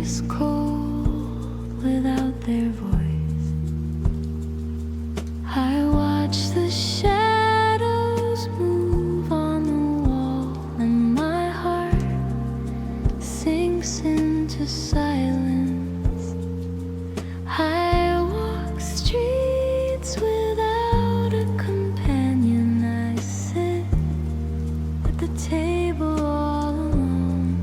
is cold without their voice. I watch the shadows move on the wall, and my heart sinks into silence. I walk streets without a companion. I sit at the table all alone.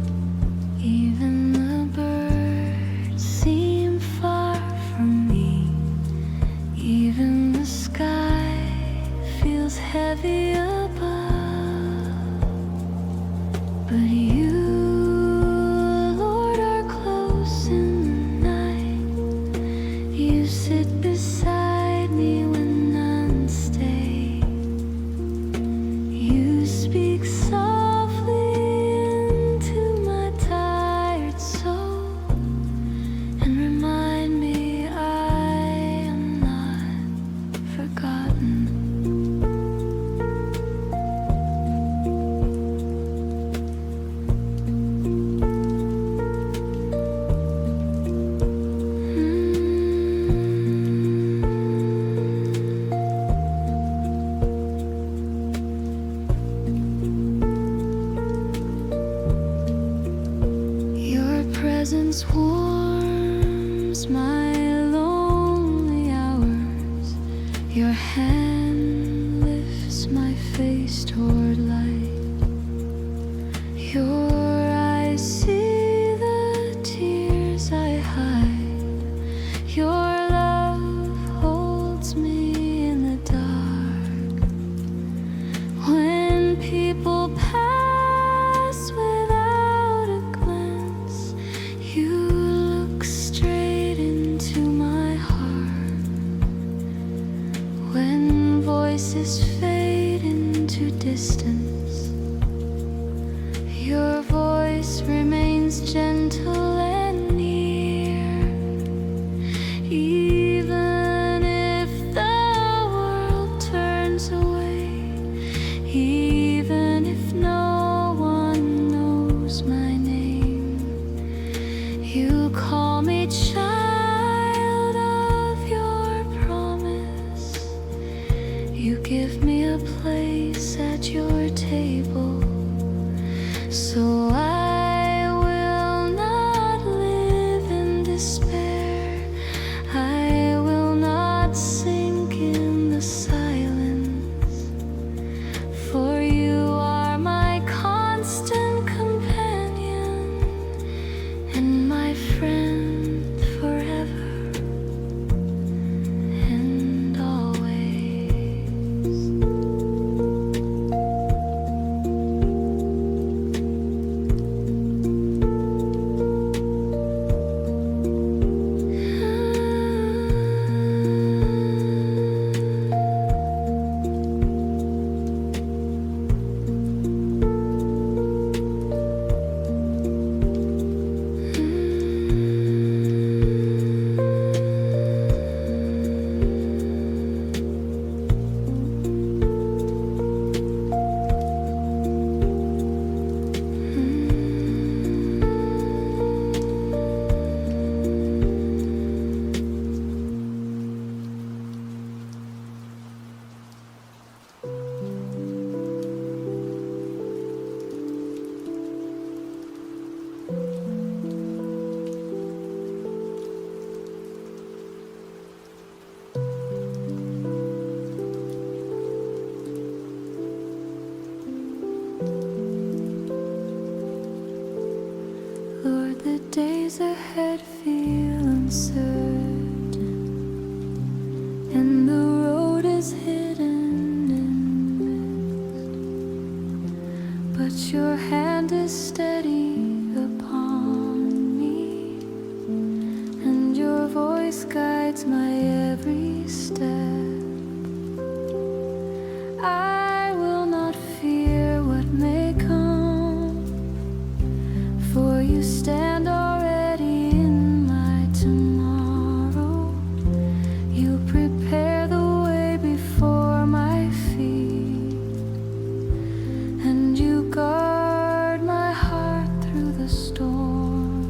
Even the birds seem far from me. Even the sky feels heavy above. But you, Lord, are close in the night. You sit beside me when none stay. You speak softly into my tired soul and remind me I am not forgotten. Your presence warms my lonely hours. Your hand lifts my face toward light. Your eyes see the tears I hide. Your love holds me in the dark. When people pass without a glance, you look straight into my heart. When voices fade into distance, your voice remains gentle and near. Even if the world turns away, even if no one knows my name, you call me child of your promise. You give me a place at your table, so I will not live in despair. I will not sink in the silence, for you are my constant companion and my friend forever and always. Lord, the days ahead feel uncertain, and the road is hidden in mist. But your hand is steady upon me, and your voice guides my every step. I will not fear what may come, for you stand already in my tomorrow. You prepare the way before my feet, and you guard my heart through the storm.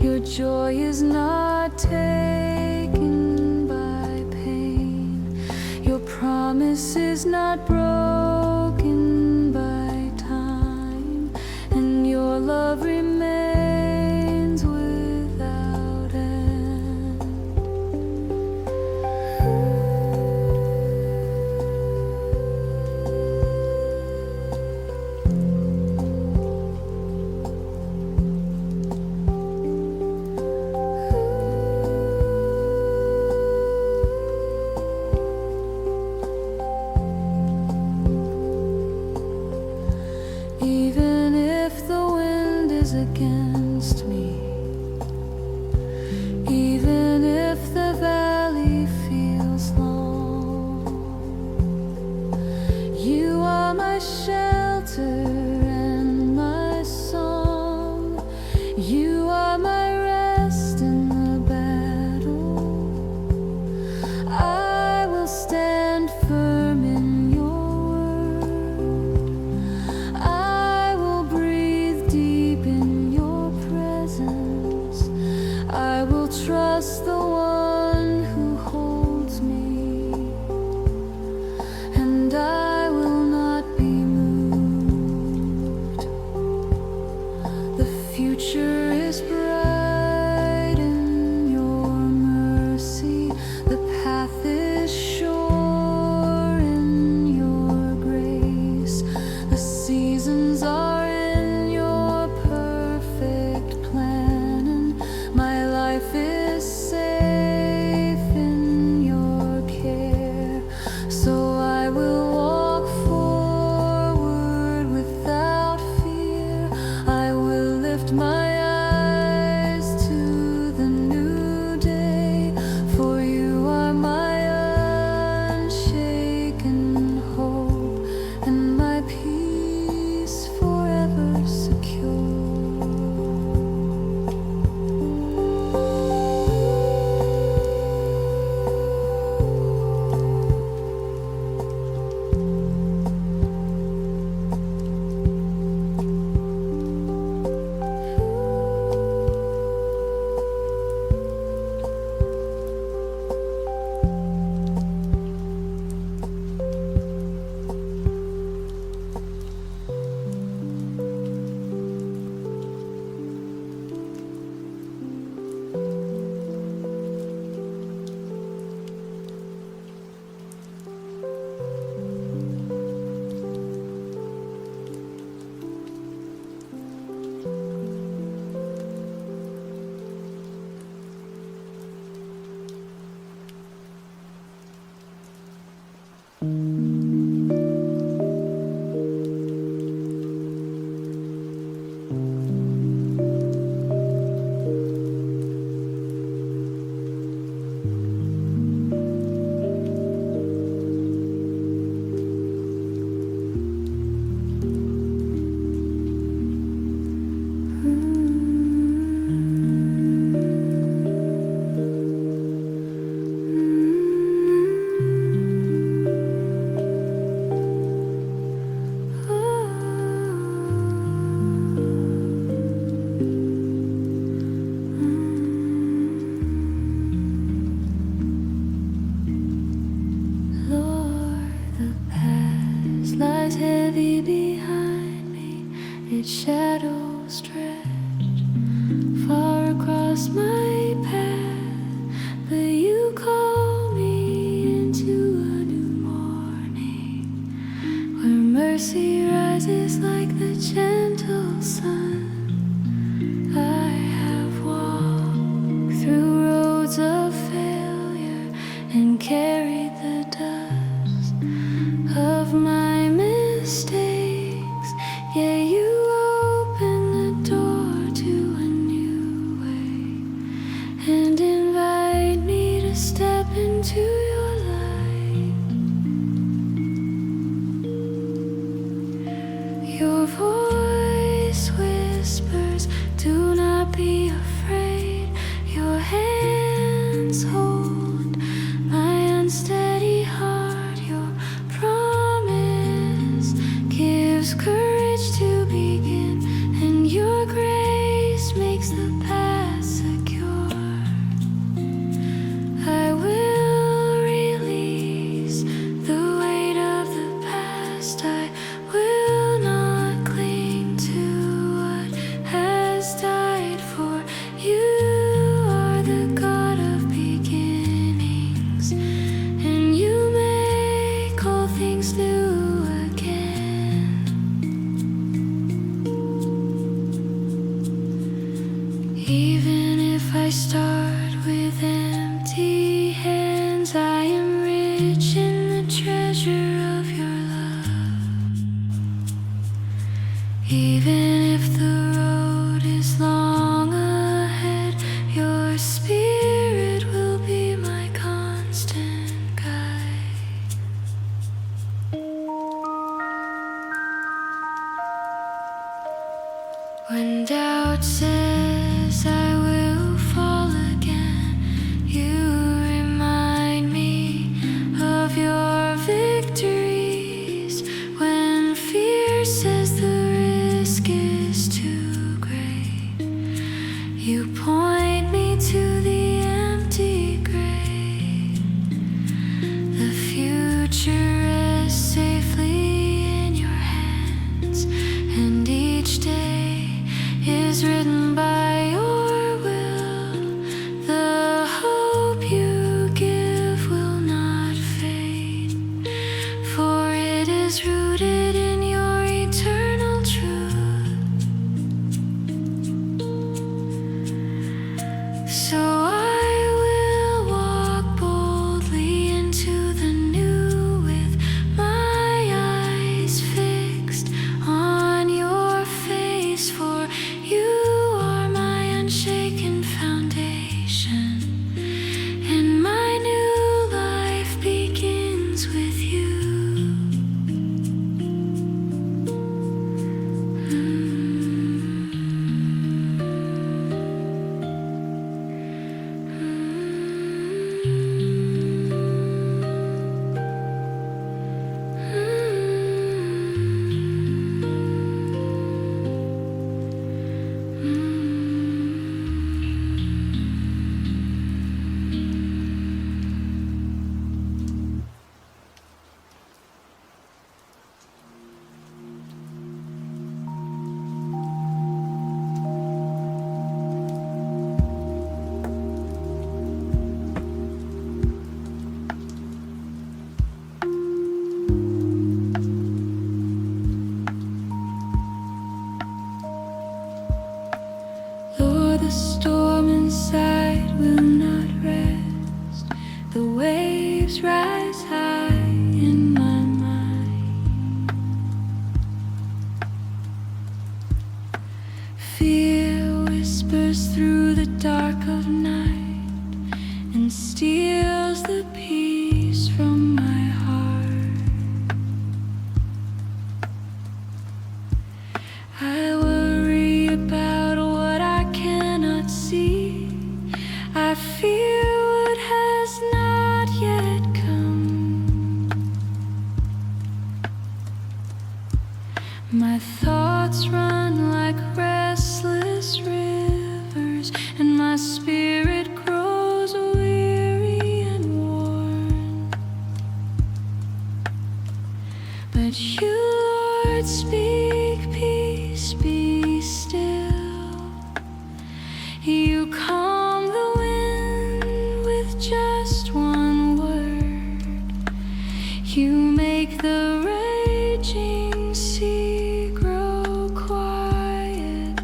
Your joy is not taken by pain. Your promise is not broken by time, and your love remains without end. Even if the wind is against me, even if the valley feels long, you are my shelter and my song. You are my rest in the battle. I will stand firm in your word. I will breathe deep in your presence. I will trust the one who holds me, and I will not be moved. The future is bright in your mercy. The path is sure in your grace. The seasons are in your perfect plan, and my life is safe in your care. So I will walk forward without fear. I will lift my eyes to the new day, for you are my unshaken hope and my peace forever secure. Lies heavy behind me, its shadows stretch far across my path. But you call me into a new morning, where mercy rises like the gentle sun. I have walked through roads of failure and carried the dust of my mistakes, yet you open the door to a new way. Even if I start with empty hands, I am rich in the treasure of your love. Even if the road is long ahead, your spirit will be my constant guide. When doubt says I will fall again, you remind me of your victories. When fear says the risk is too great, you point me to the empty grave. The future rests safely in your hands, and each day is written by your will. The hope you give will not fade, for it is rooted in your eternal truth. So I will walk boldly into the new with my eyes fixed on your face, for you are my unshaken foundation, and my new life begins with you. The storm inside will not rest. The waves rise high in my mind. Fear whispers through the dark of night and steals the peace from my heart. I worry about what I cannot see. I fear what has not yet come. My thoughts run like restless rivers, and my spirit grows weary and worn. But you, Lord, speak peace, be still. You calm the wind with just one word. You make the raging sea grow quiet,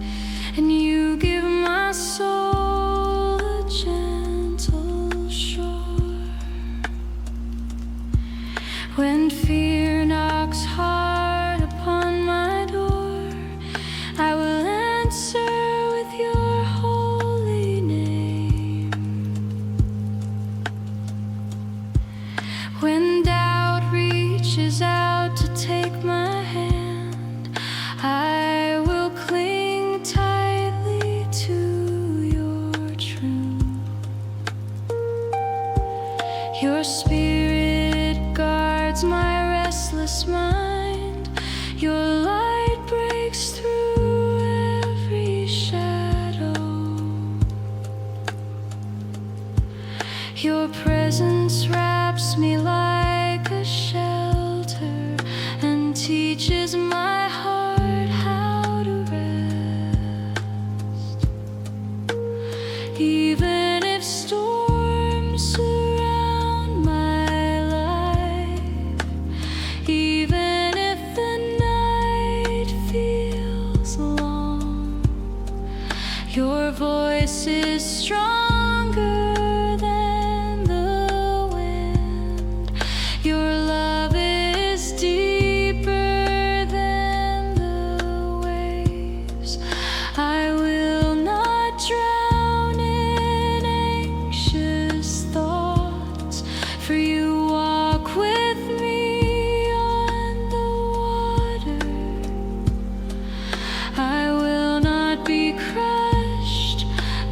and you give my soul a gentle shore. When fear knocks hard upon my door, I will answer with your holy name. When doubt reaches out to take my hand, I will cling tightly to your truth. Your spirit guards my restless mind. Your light breaks through every shadow. Your presence wraps me like a shelter and teaches my heart how to rest. Even if storms surround my life, even if the night feels long, your voice voice is stronger than the wind. Your love is deeper than the waves. I will not drown in anxious thoughts, for you walk with me on the water. I will not be crushed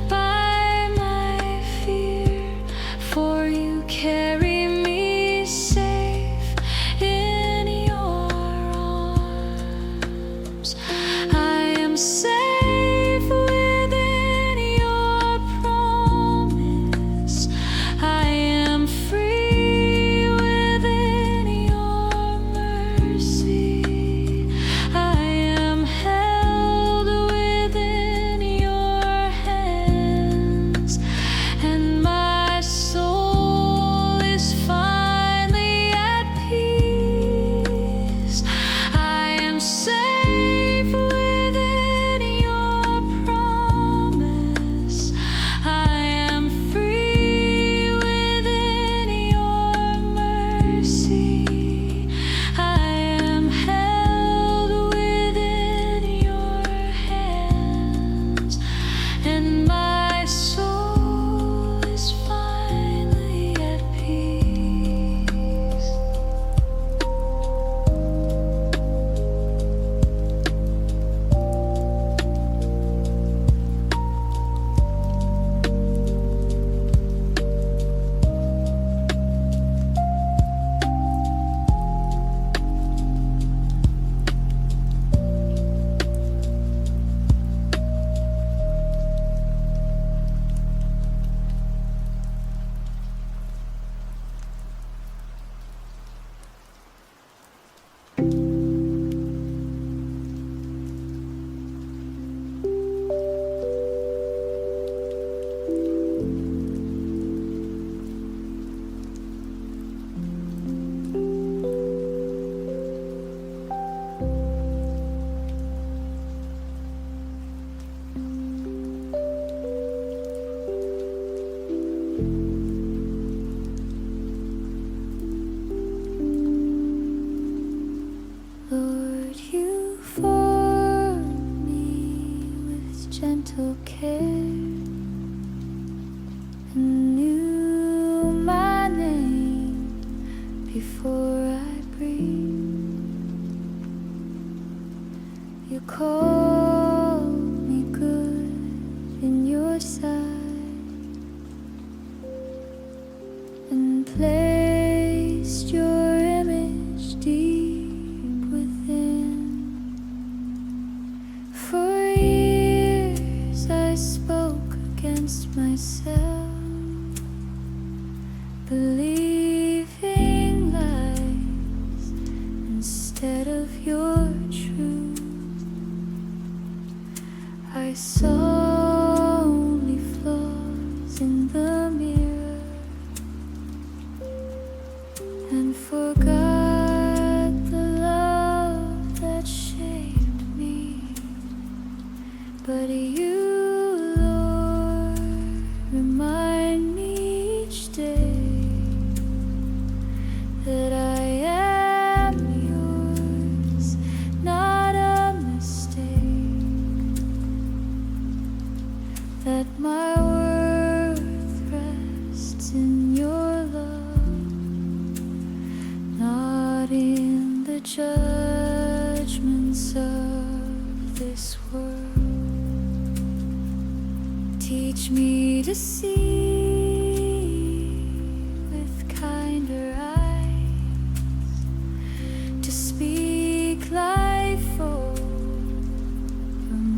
by my fear, for you carry me safe in your arms. I am safe within your promise. I am free within your mercy. I am held within your hands, and my soul is finally at peace. I am safe within your promise. I am free within your mercy. I am held within your hands, and my soul is finally at peace. Lord, you form me with gentle care, and knew my name before I breathed. You called me good in your sight, and placed your image deep within. For years I spoke against myself, believing lies instead of your truth. I saw only flaws in the mirror, and forgot the love that shaped me. But you, Lord, remind me each day that I am yours, not a mistake, that my worth rests in your love, not in the judgments of this world. Teach me to see with kinder eyes, to speak life over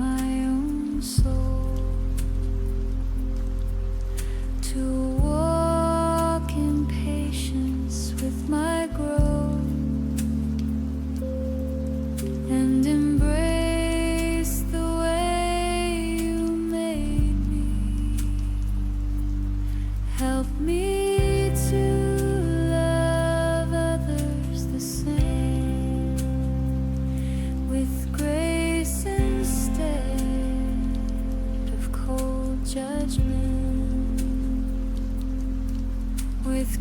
my own soul, to walk in patience with my growth, and embrace the way you made me.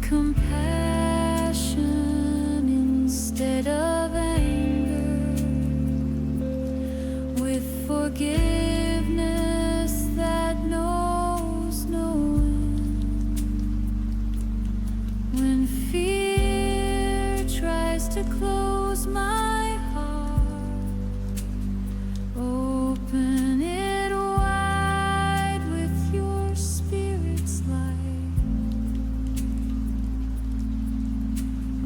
compassion instead of anger, with forgiveness that knows no end. When fear tries to close my heart, open it wide with your spirit's light.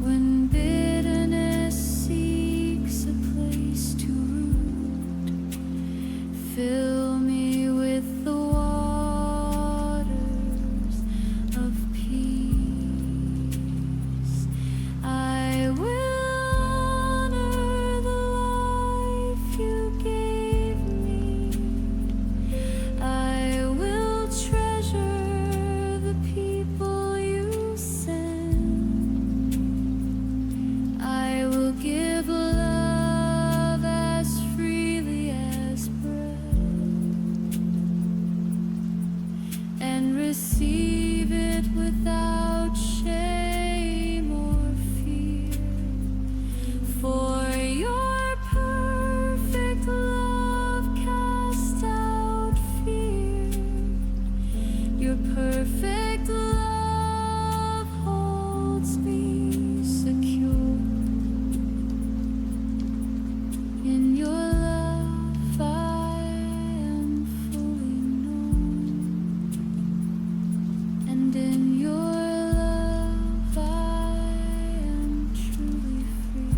When bitterness seeks a place to root, fill me with the waters of peace. I will honor the life you gave me. I will treasure the people you send. I will give love as freely as bread, and receive it without shame or fear. For your perfect love casts out fear. Your perfect love holds me secure. In your love I am fully known, and in your love I am truly free.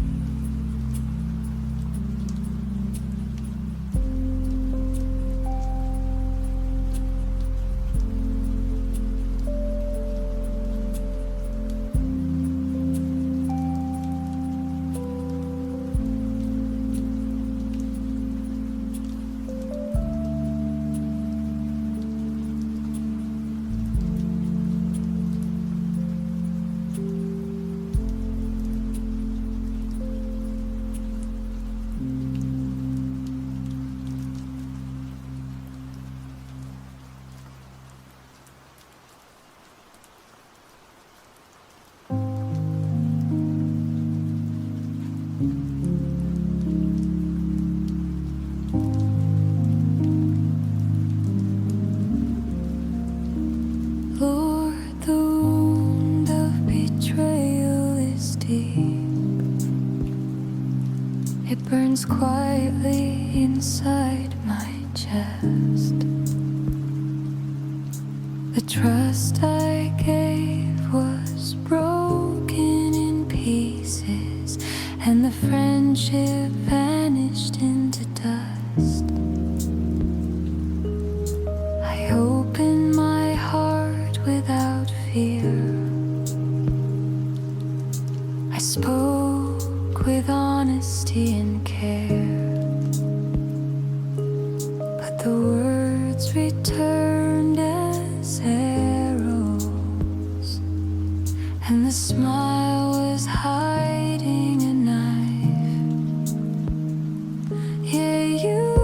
Lord, the wound of betrayal is deep. It burns quietly inside my chest. The trust I gave was broken in pieces, and the friendship vanished into dust. I open my heart without fear. I spoke with honesty and care, but the words returned as arrows, and the smile was hiding a knife. Yeah, you,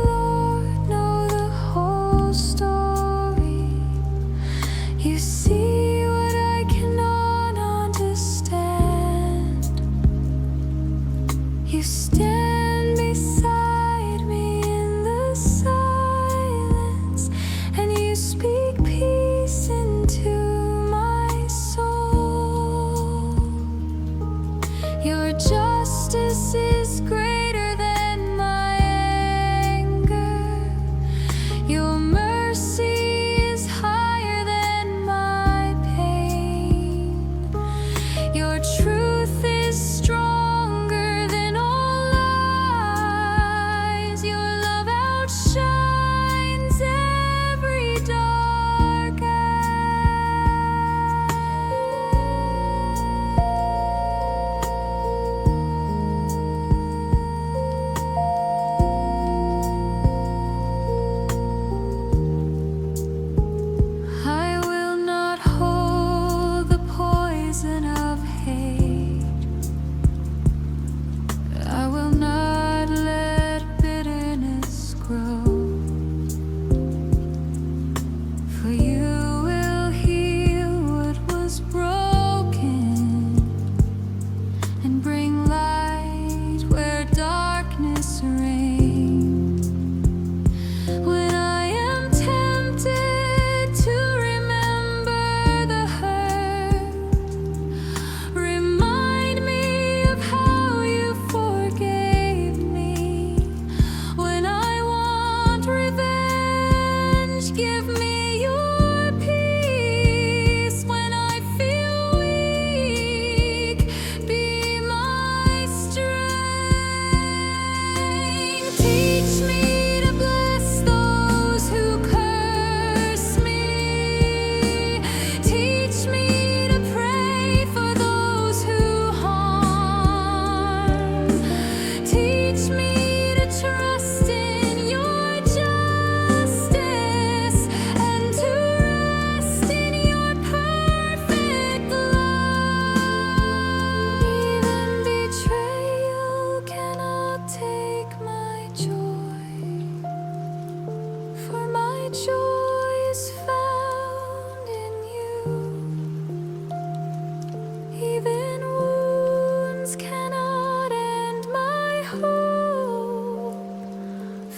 Lord, know the whole story. You see what I cannot understand. You stand beside me in the silence, and you speak peace into my soul. your peace when I feel weak. Be my strength. Teach me to bless those who curse me. Teach me to pray for those who harm. Teach me to trust in your justice and to rest in your perfect love. Even betrayal cannot take my joy, for my joy is found in you. Even wounds cannot end my hope,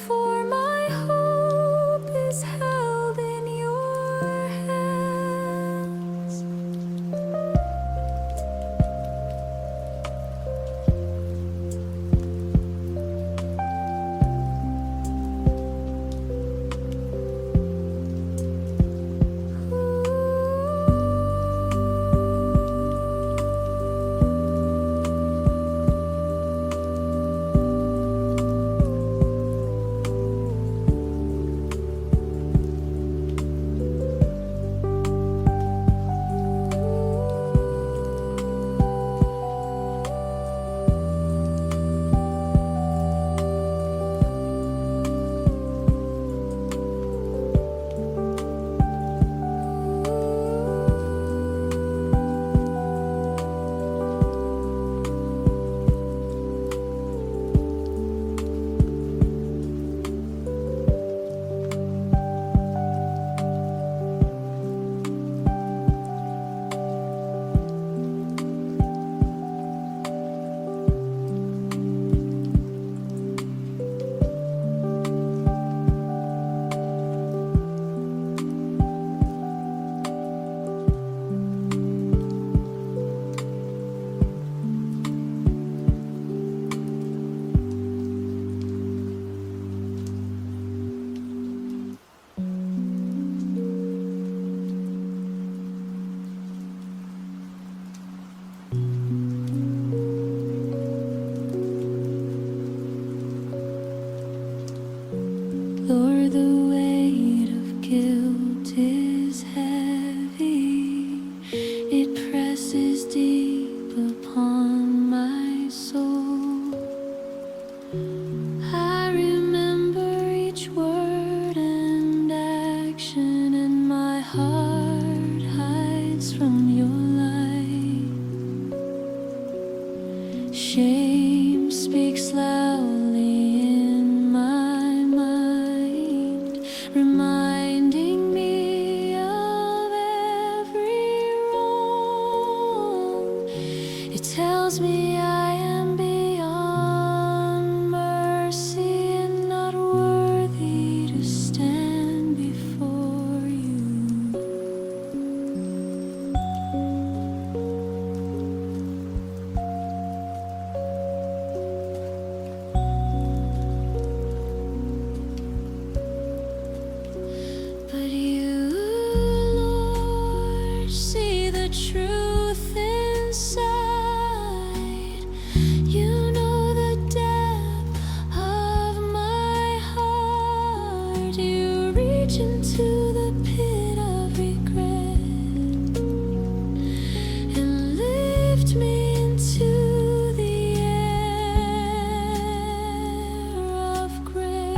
for my hope is held in your hands. Lord, the weight of guilt is heavy. It presses deep upon my soul. I remember each word and action, and my heart hides from your light. Shame speaks loudly in my mind, reminding me of every wrong. It tells me I am beyond mercy and not worthy to stand before you. But you, Lord, see the truth inside. You know the depth of my heart. You reach into the pit of regret and lift me into the air of grace.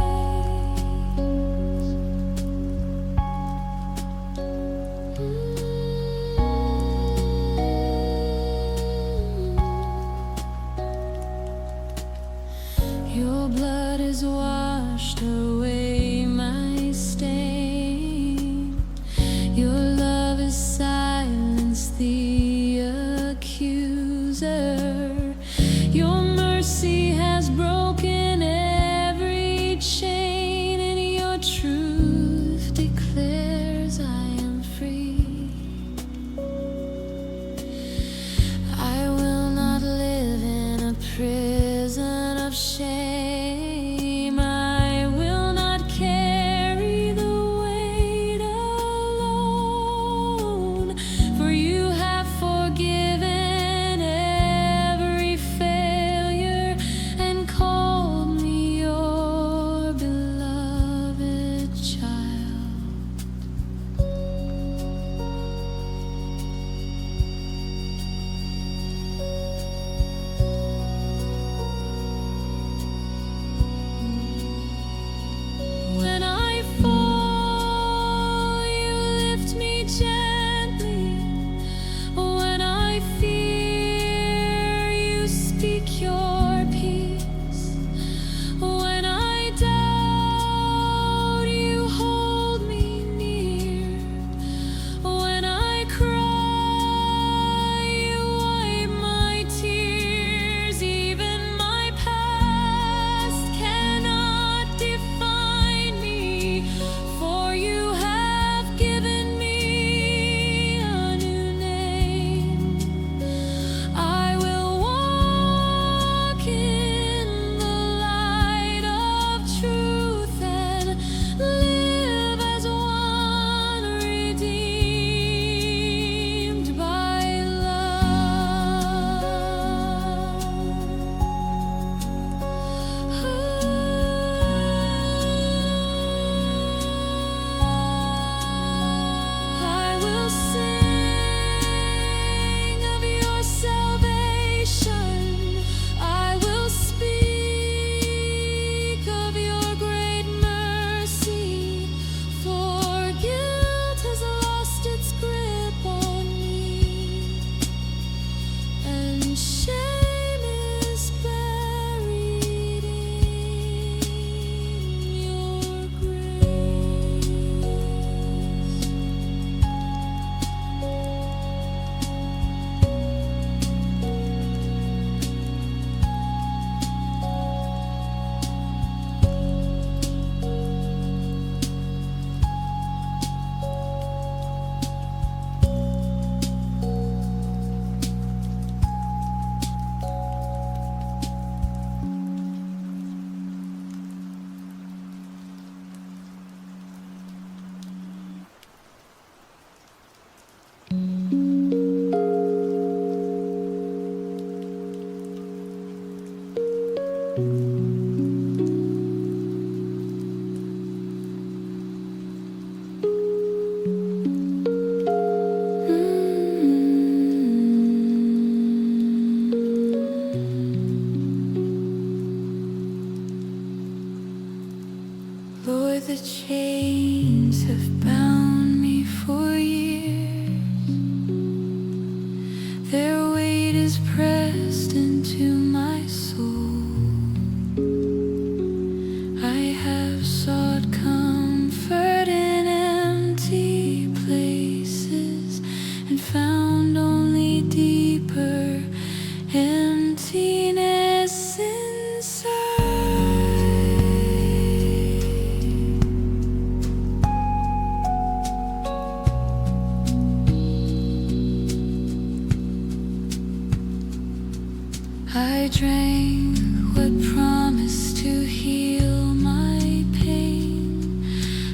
I drank what promised to heal my pain.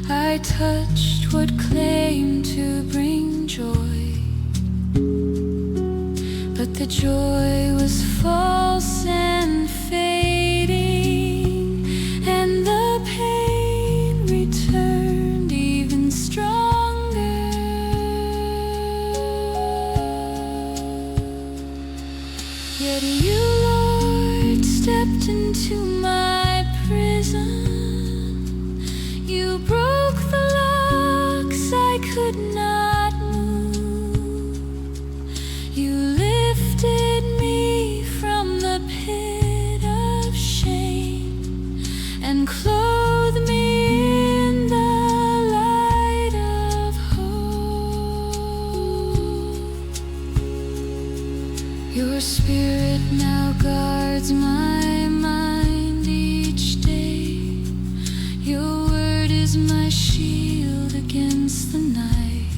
I touched what claimed to bring joy, but the joy was false and fading, and the pain returned even stronger. Yet you, Lord, stepped into my prison. You broke the locks I could not move. You lifted me from the pit of shame and clothed me in the light of hope. Your Spirit now guards my mind each day. Your word is my shield against the night.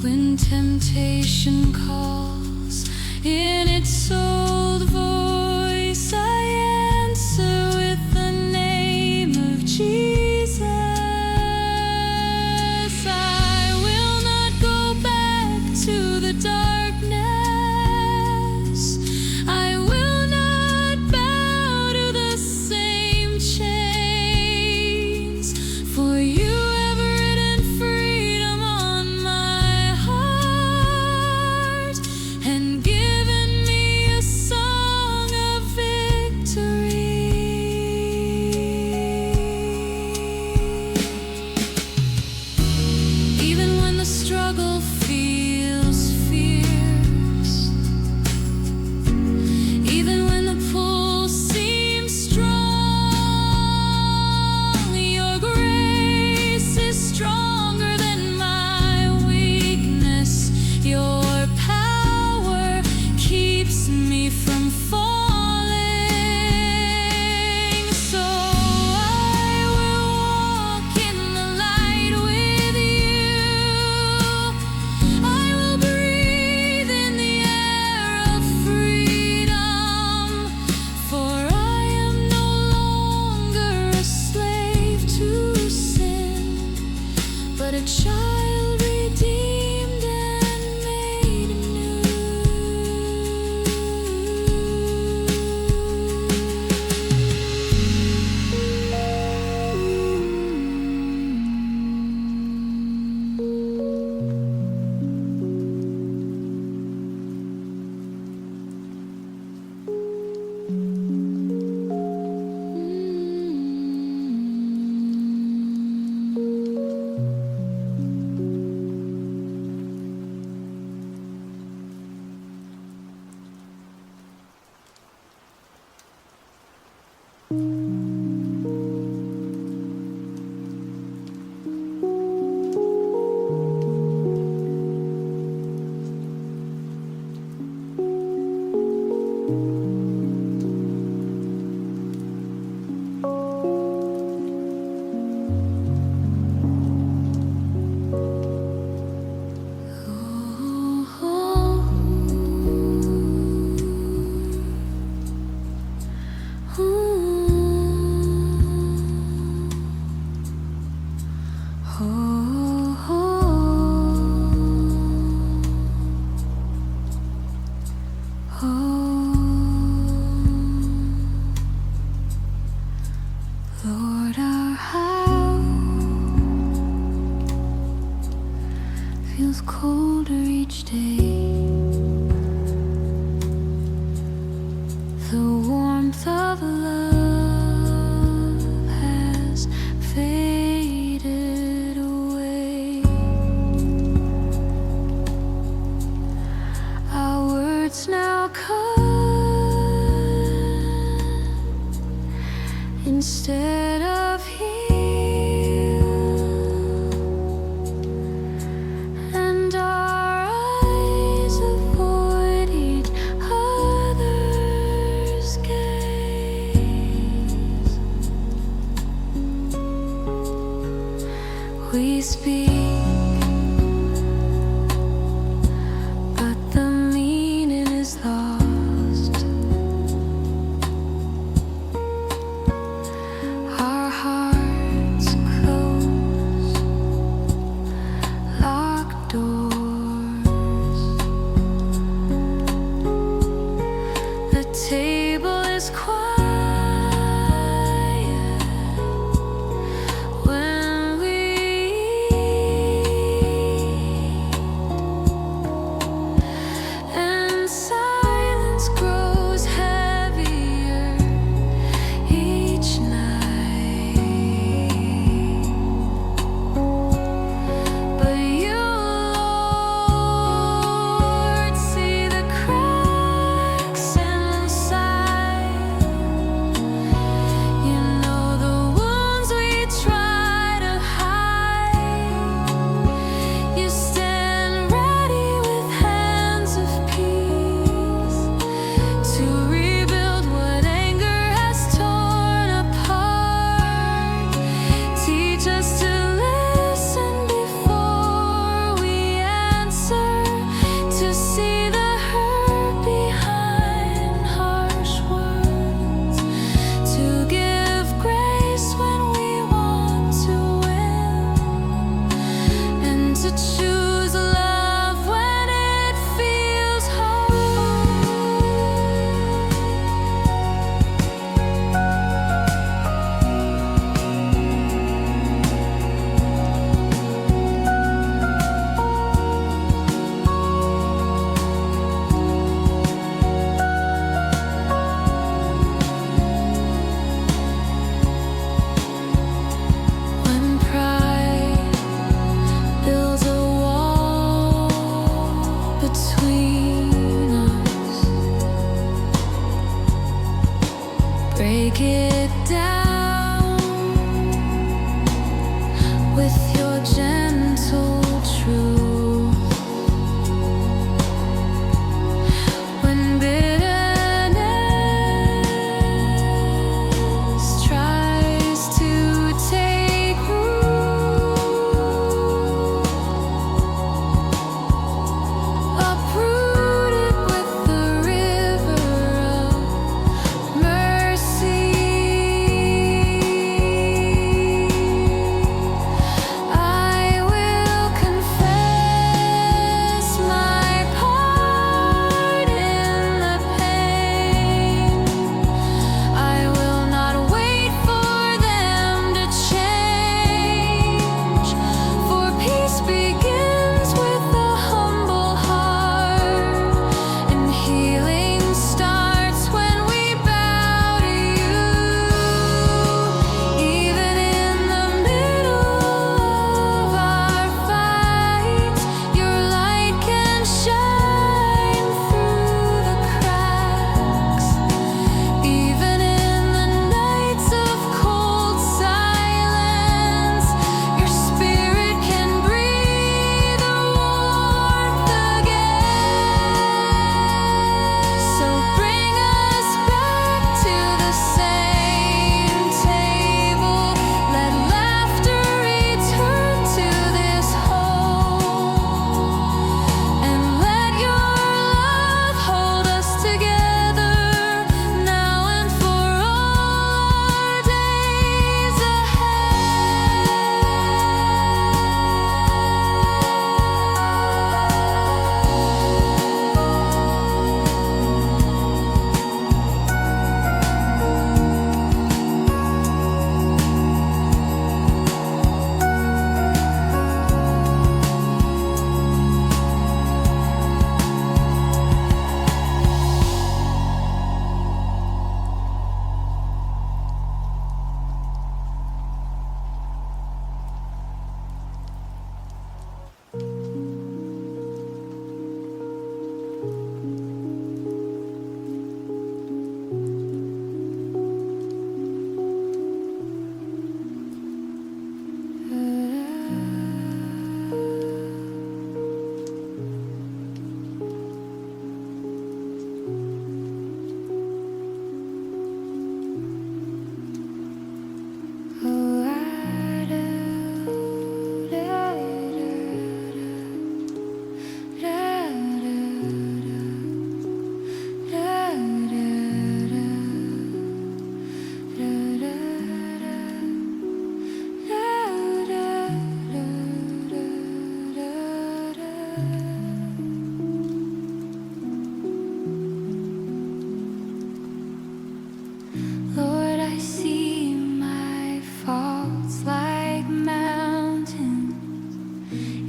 When temptation calls in its old voice, I answer with the name of Jesus. I will not go back to the darkness. I will not bow to the same chains. For you have written freedom on my heart and given me a song of victory. Even when the struggle feels fierce, even when the pull seems strong, your grace is stronger than my weakness. Your power keeps me from falling. So I will walk in the light with you. I will breathe in the air of freedom, for I am no longer a slave to sin, but a child redeemed and made new. Lord, our house feels colder each day. The warmth of love has faded away. Our words now come instead of heal, and our eyes avoid each other's gaze. We speak, but the meaning is lost.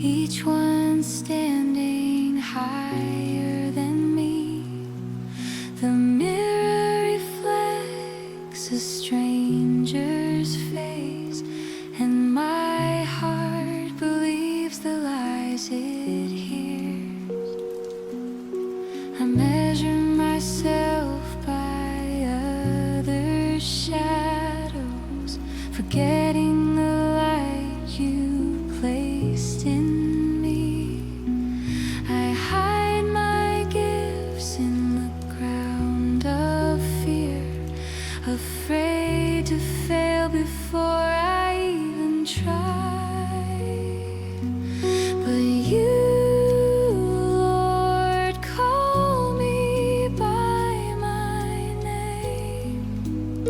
each one standing higher than me. The mirror reflects a stranger's face, and my heart believes the lies it hears. I measure myself by other shadows, forgetting the light you placed in me. I hide my gifts in the ground of fear, afraid to fail before I even try. But you, Lord, call me by my name.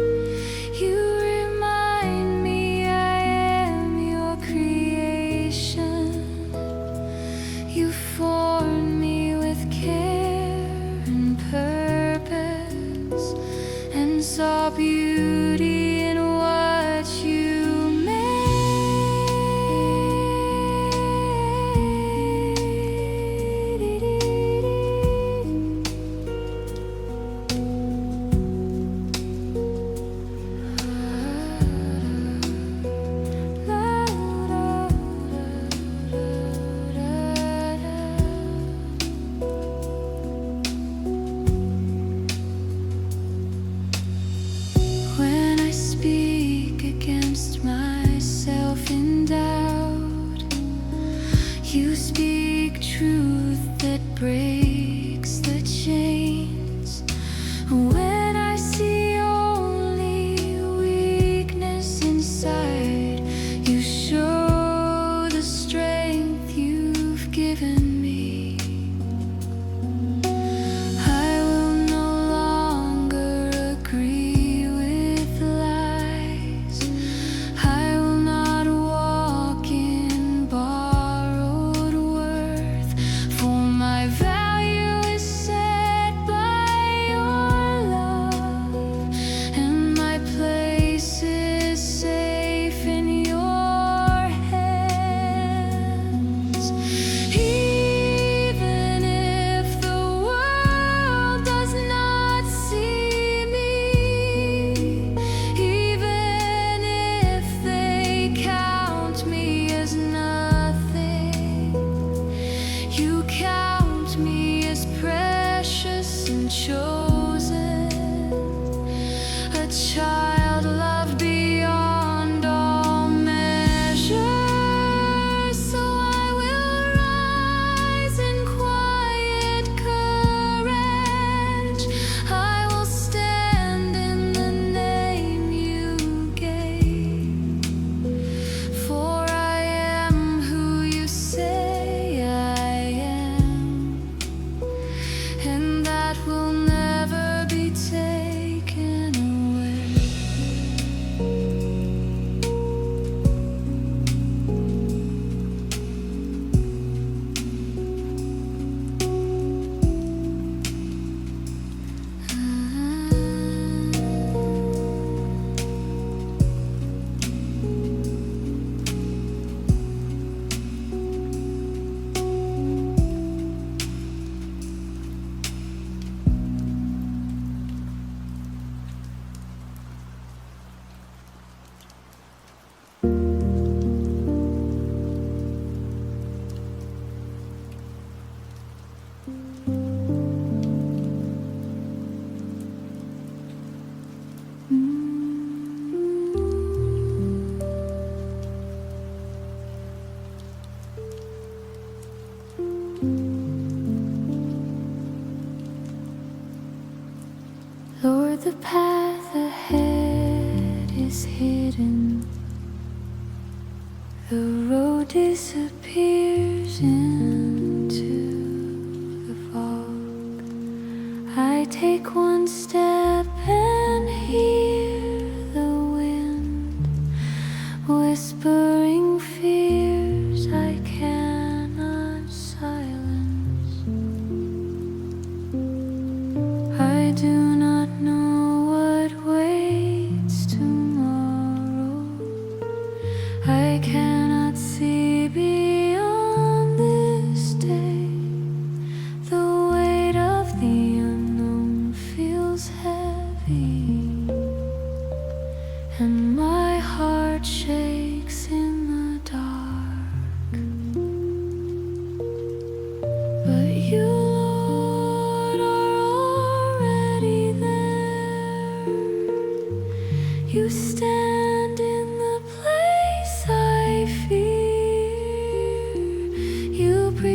You remind me I am your creation. You formed me with care and purpose, and saw beauty in what you made. When I speak against myself in doubt, you speak truth that breaks the chains. When I see only weakness inside, you show the strength you've given me. I will no longer agree with lies. I will not walk in borrowed worth, for my value is set by your love, and my place is safe in your hands. Even if the world does not see me, even if they count me as nothing, you count me as precious and chosen, a child loved beyond all measure. So I will rise in quiet courage. I will stand in the name you gave, for I am who you say I am, and that will never be taken away. Lord, the path ahead is hidden. The road disappears into the fog. I take one step and hear the wind whispering fears I cannot silence. I do not know what waits tomorrow. I cannot see beyond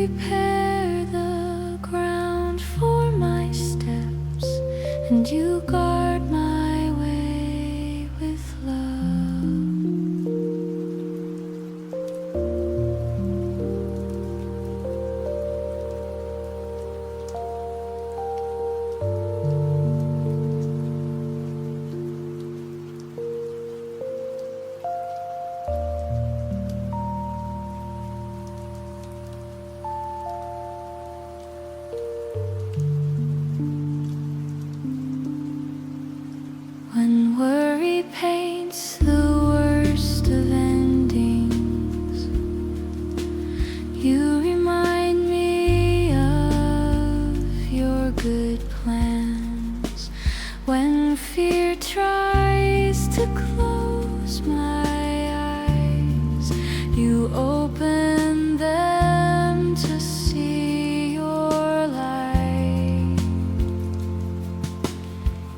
prepare the ground for my steps, and you guard my way with love. When worry paints the worst of endings, you remind me of your good plans. When fear tries to close my eyes, you open them to see your light.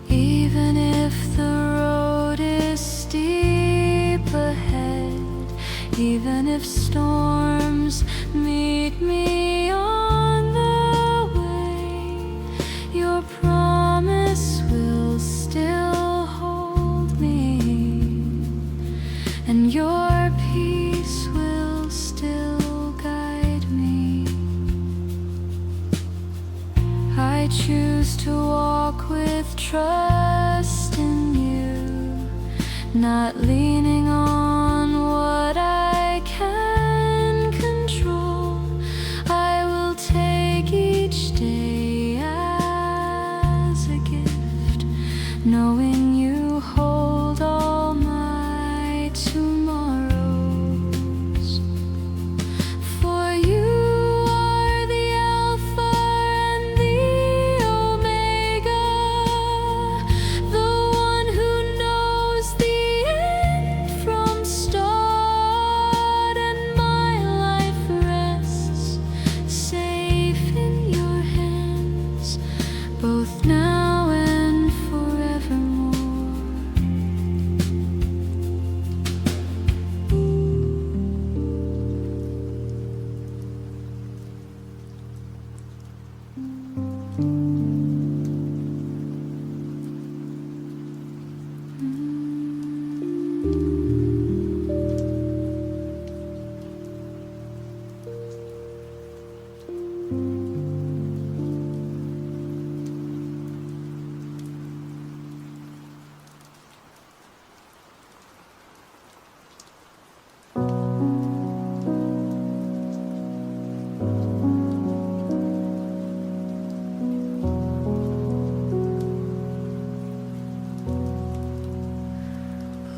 Even if the road is steep ahead, even if storms meet me on the way, your promise will still hold me, and your peace will still guide me. I choose to walk with trust in you, not leaning on what I can control. I will take each day as a gift, knowing you hold all my tomorrows. For you are the Alpha and the Omega, the one who knows the end from start, and my life rests safe in your hands, both now and forevermore.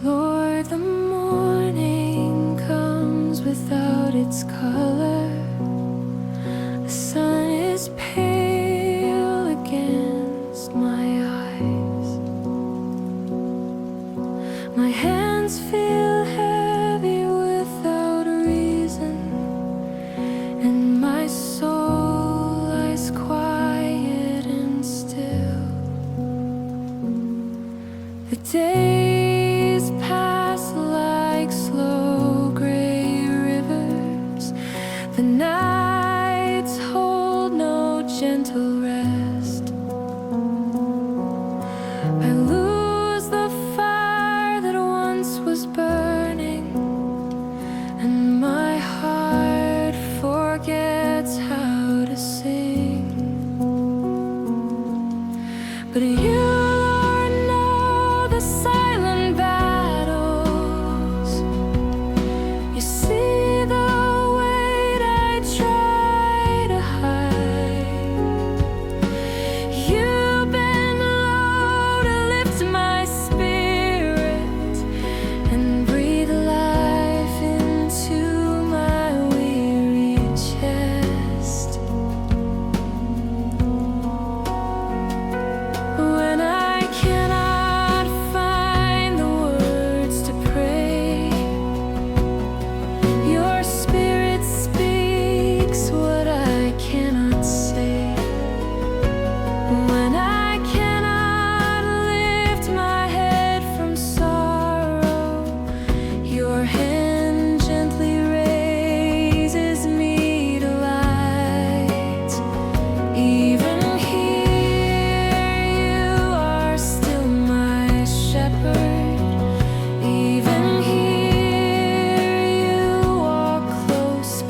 Lord, the morning comes without its color. The sun is pale against my eyes. My hands feel heavy without reason, and my soul lies quiet and still. The days pass like slow gray rivers. The nights hold no gentle rest. I lose the fire that once was burning, and my heart forgets how to sing. But you, Lord, know the silent battles. You see the weight I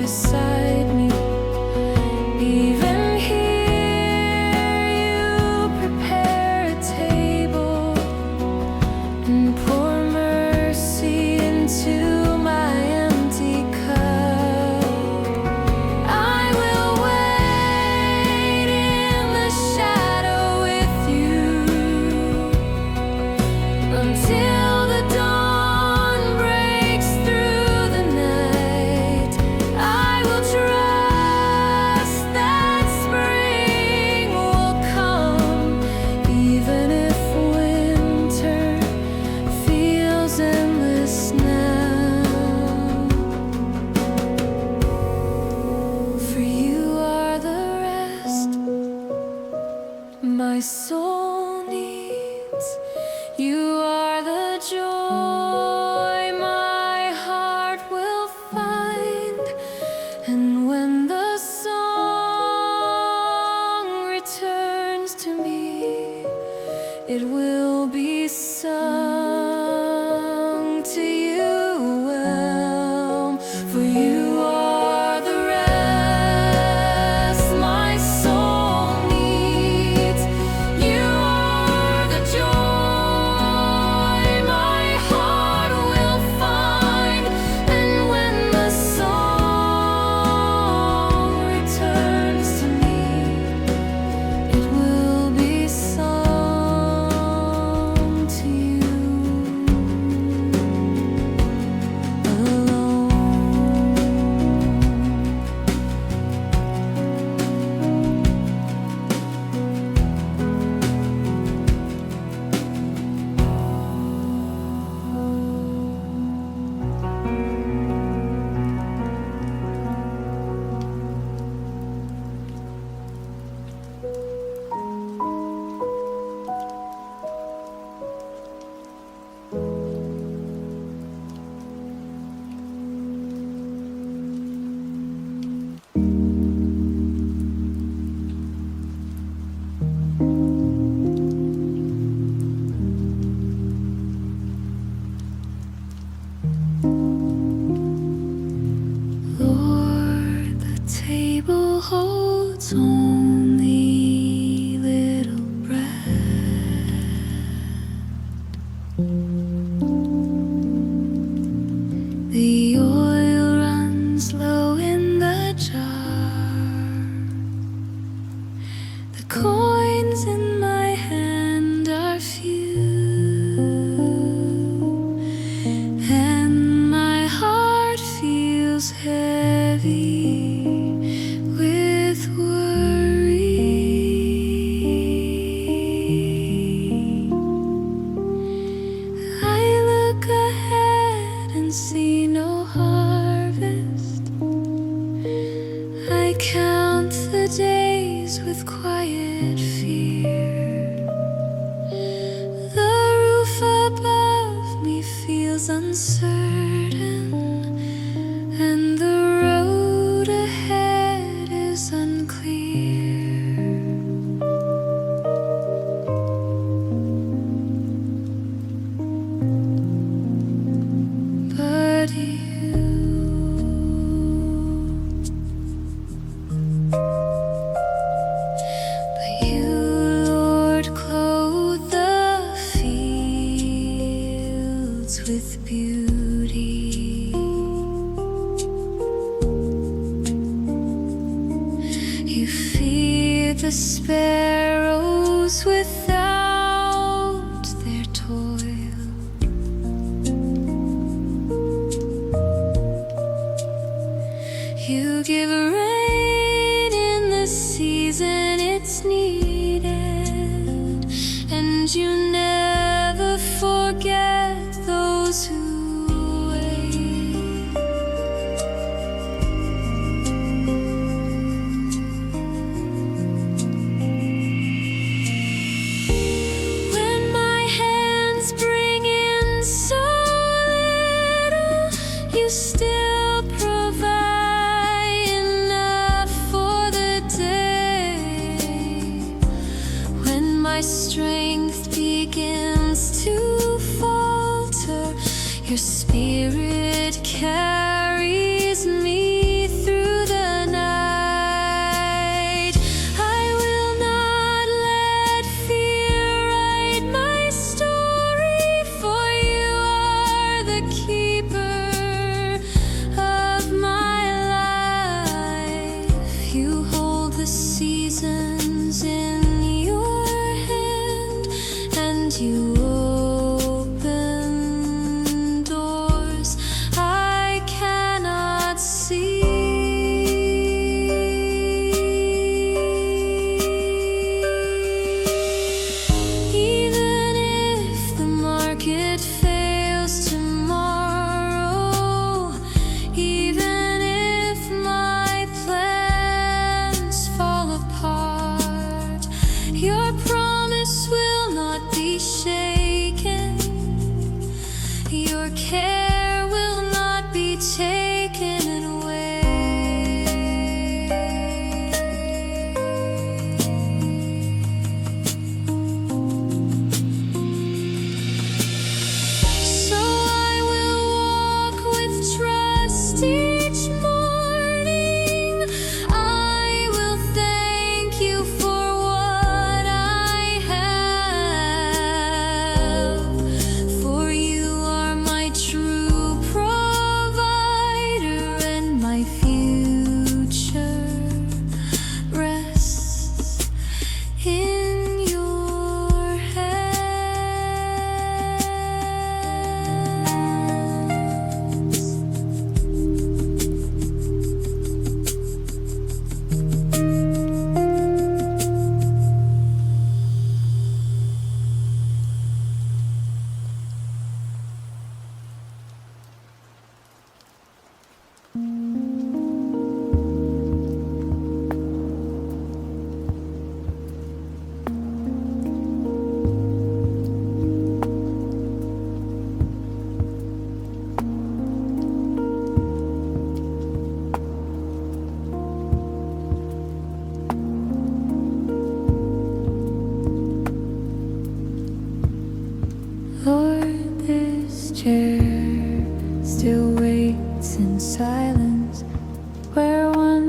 beside me. Even here you prepare a table and pour mercy into my empty cup. I will wait in the shadow with you until the dawn breaks through the night. I will trust that spring will come, even if winter feels endless now. For you are the rest my soul needs. You are the joy my heart will find. And when the song returns to me, it will be sung to you well. For you are the rest my soul needs. You are the joy my heart will find. And when the song returns to me, it will be sung to you alone. Lord, the table holds only little bread. The oil runs low in the jar. The coins in my hand are few, and my heart feels heavy with worry. I look ahead and see no harvest. I count the days with quiet fear. The roof above me feels uncertain, and the road ahead is unclear. But you, Lord, clothe the fields with beauty. You feed the sparrows without their toil. You give rain in the season it's needed, and you never forget those who wait. When my hands bring in so little, you still provide enough for the day. When my strength begins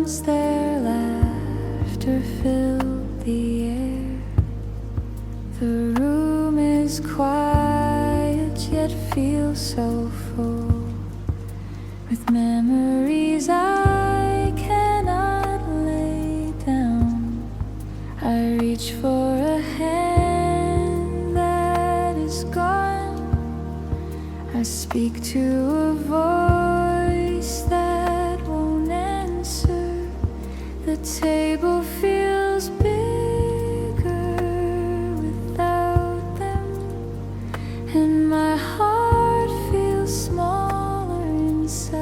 once their laughter filled the air. The room is quiet yet feels so full, with memories I cannot lay down. I reach for a hand that is gone. I speak to a voice that won't answer. The table feels bigger without them, and my heart feels smaller inside.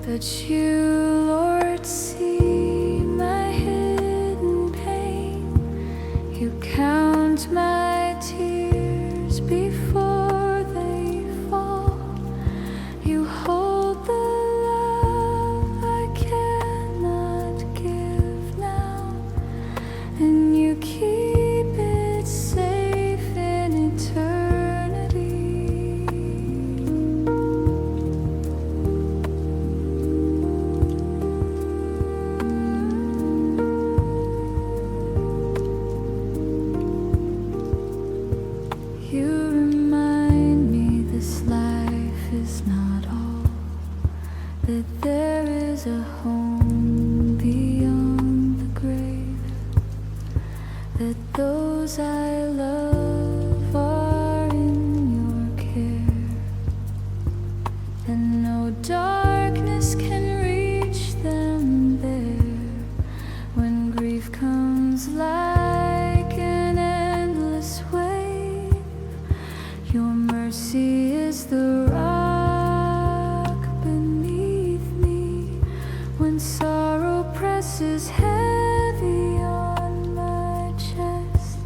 But you, Lord, see my hidden pain. You count my tears before they fall. You hold the love I cannot give now, and you keep it safe in eternity. You remind me this life is not all, that there is a home beyond the grave, that those I love are in your care, and no darkness can reach them there. When grief comes like an endless wave, your mercy is the rock beneath me. When sorrow presses heavy on my chest,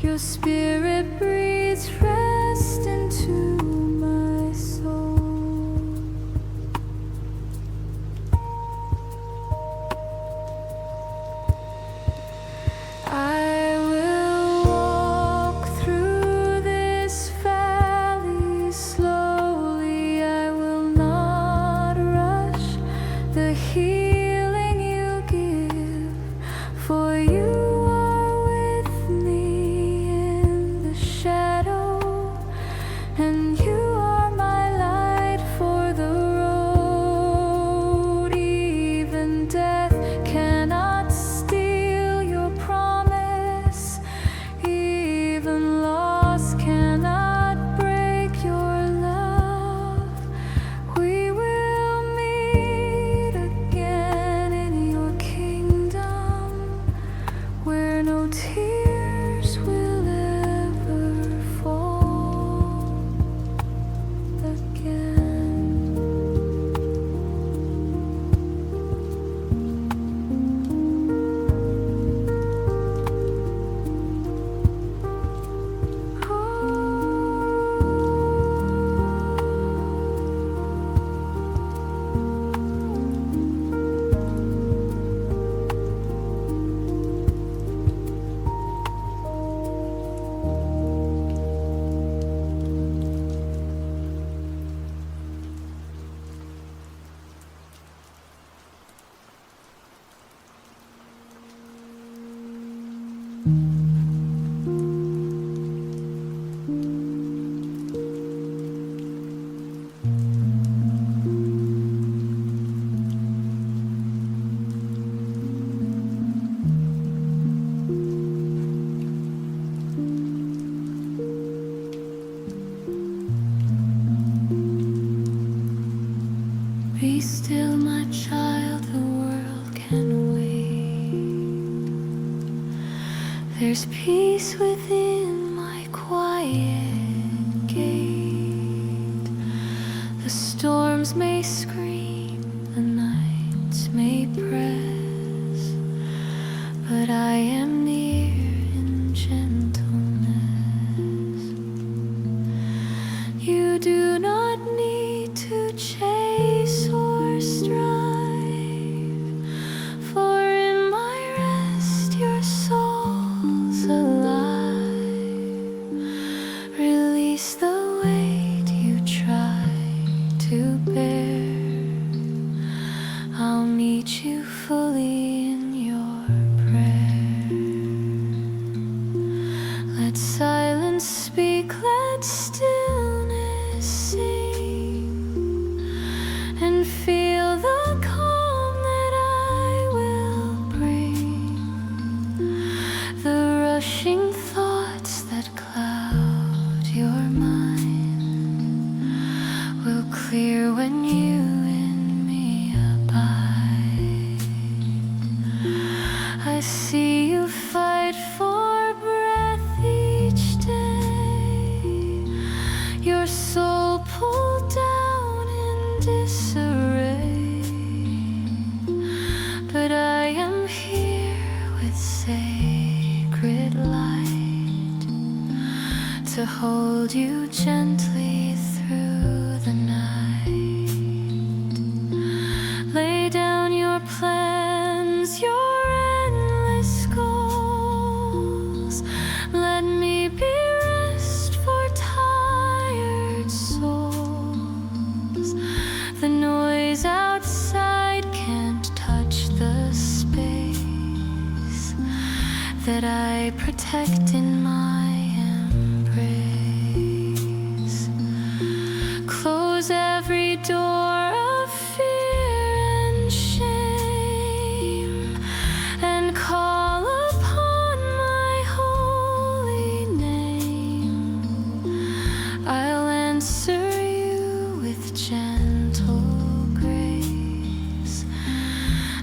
your spirit breathes rest into my soul. I will walk through this valley slowly. I will not rush the healing you give, for you are with me in the shadow, and you are my light for the road. Even death cannot steal your promise, even loss cannot break your love. We will meet again in your kingdom, where no tears will ever fall again. Be still, my child, the world can wait. There's peace within my quiet gate. The storms may scream, the nights may press, but I am near in gentleness. You do not need to chase or strive, for in my rest your soul's alive. Release the weight you try to bear. I'll meet you fully in your prayer. Let silence speak, let stillness sing, and feel the calm that I will bring. The rushing thoughts that cloud your mind will clear when you in me abide. I see you fight for breath each day, your soul pulled down in disarray. But I am here with sacred light to hold you gently through the night. Lay down your plans, your endless goals. Let me be rest for tired souls. The noise outside can't touch the space that I protect in my embrace. Close every door of fear and shame, and call upon my holy name. I'll answer you with gentle grace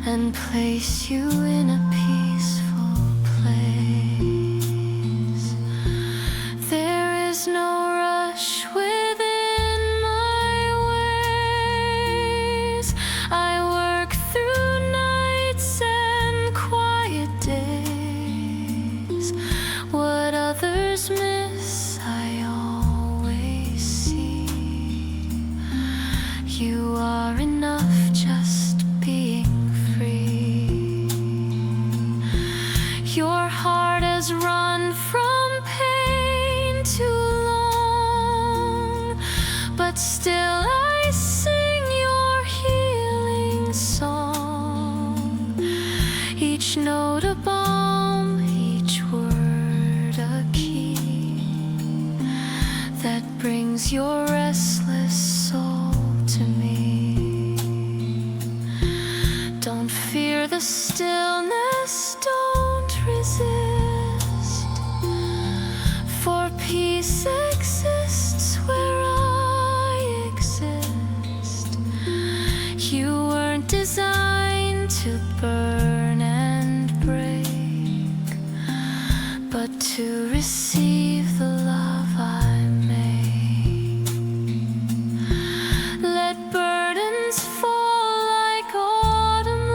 and place you in a peaceful place. There is no rush within my ways. I work through nights and quiet days. What others miss, I always see. You are enough just being free. Your heart has run from pain too long, but still I sing your healing song. Each note a balm, each word a key that brings your restless soul to me. Don't fear the stillness, don't resist, for peace exists where I exist. You weren't designed to burn and break, but to receive the love I make. Let burdens fall like autumn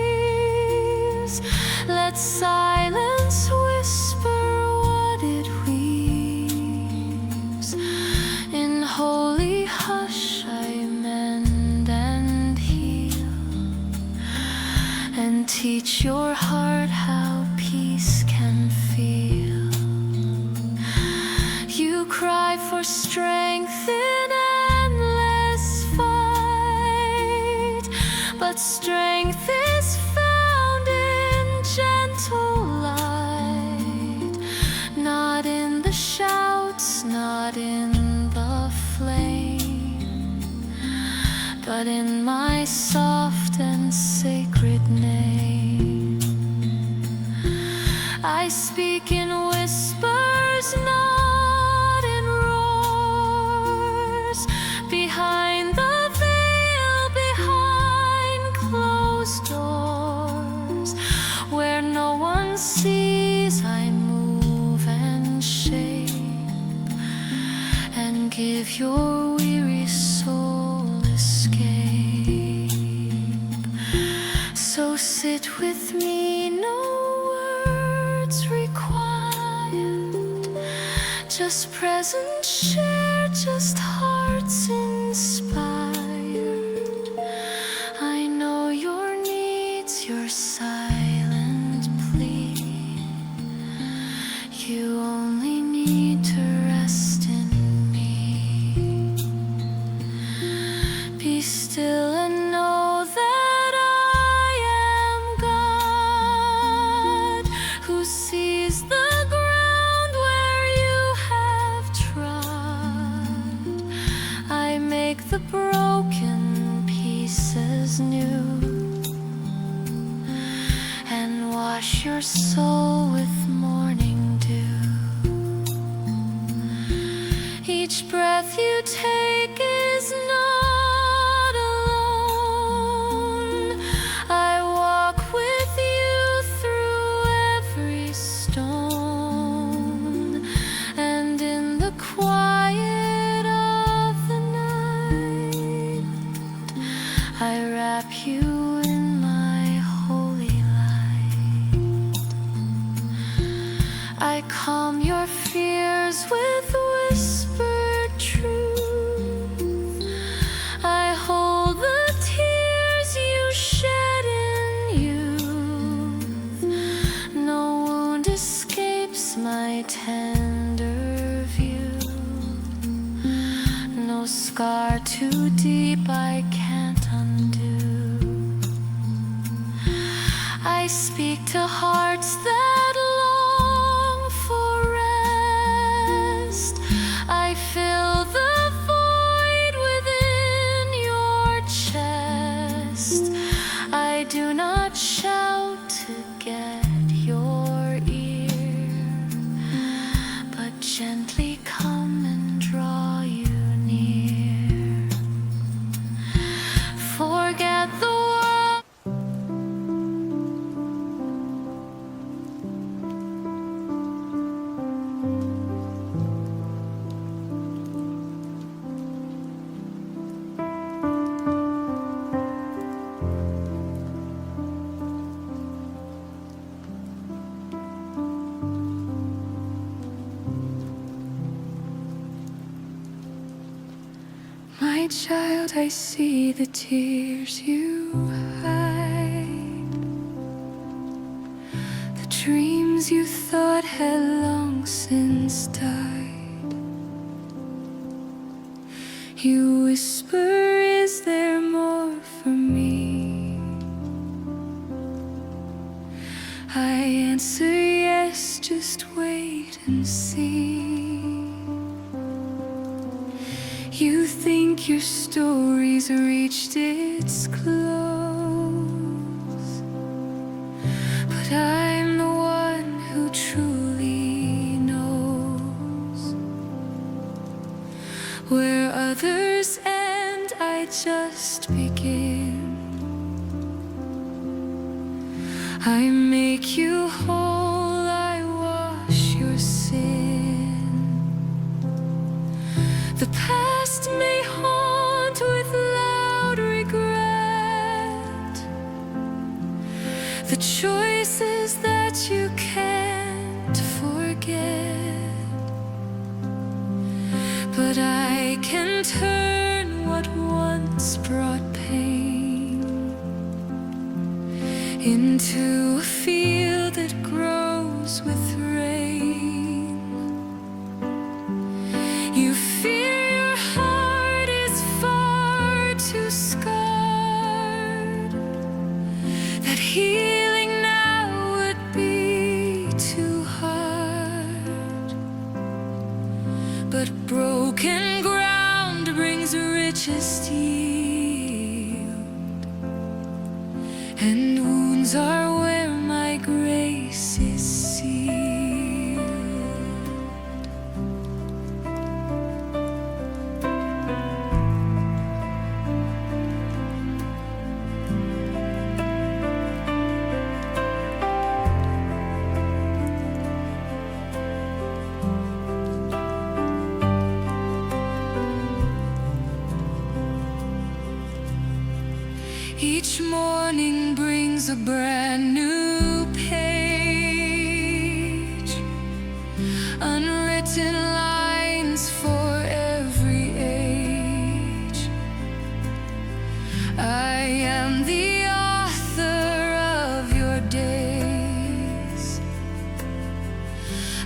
leaves. Let silence whisper what it weaves. In holy hush I mend and heal, and teach your heart how peace can feel. You cry for strength in endless fight, but strength is found in gentle light. Not in the shouts, not in the flame, but in my soft and sacred name. I speak in whispers, not in roars. Behind the veil, behind closed doors, where no one sees, I move and shape and give your weary soul escape. So sit with me, no words required, just presence shared, just hearts inspired. I know your needs, your silent plea. You only need to rest in the broken pieces new, and wash your soul with morning dew. Each breath you take is not alone. I walk with you through every stone, and in the quiet of the night, I wrap you in my holy light. I calm your fears with whispered truth. I hold the tears you shed in youth. No wound escapes my tender view. No scar too deep I can't undo. I speak to hearts that long for rest. I fill the void within your chest. I do not shout to get your ear, but gently come and draw you near. Forget the world. My child, I see the tears you hide, the dreams you thought had long since died. You whisper, is there more for me? I answer, yes, just wait and see. You think your story's reached its close, but I'm the one who truly knows. Where others end, I just begin. I make you whole, I wash your sin. The past may haunt with loud regret, the choices that you can't forget, but I can turn what once brought pain into a field that grows with rain. You fear your heart is far too scarred, that healing now would be too hard, but broken ground brings richest yield, and wounds are where my grace is sealed. Each morning brings a brand new page, unwritten lines for every age. I am the author of your days.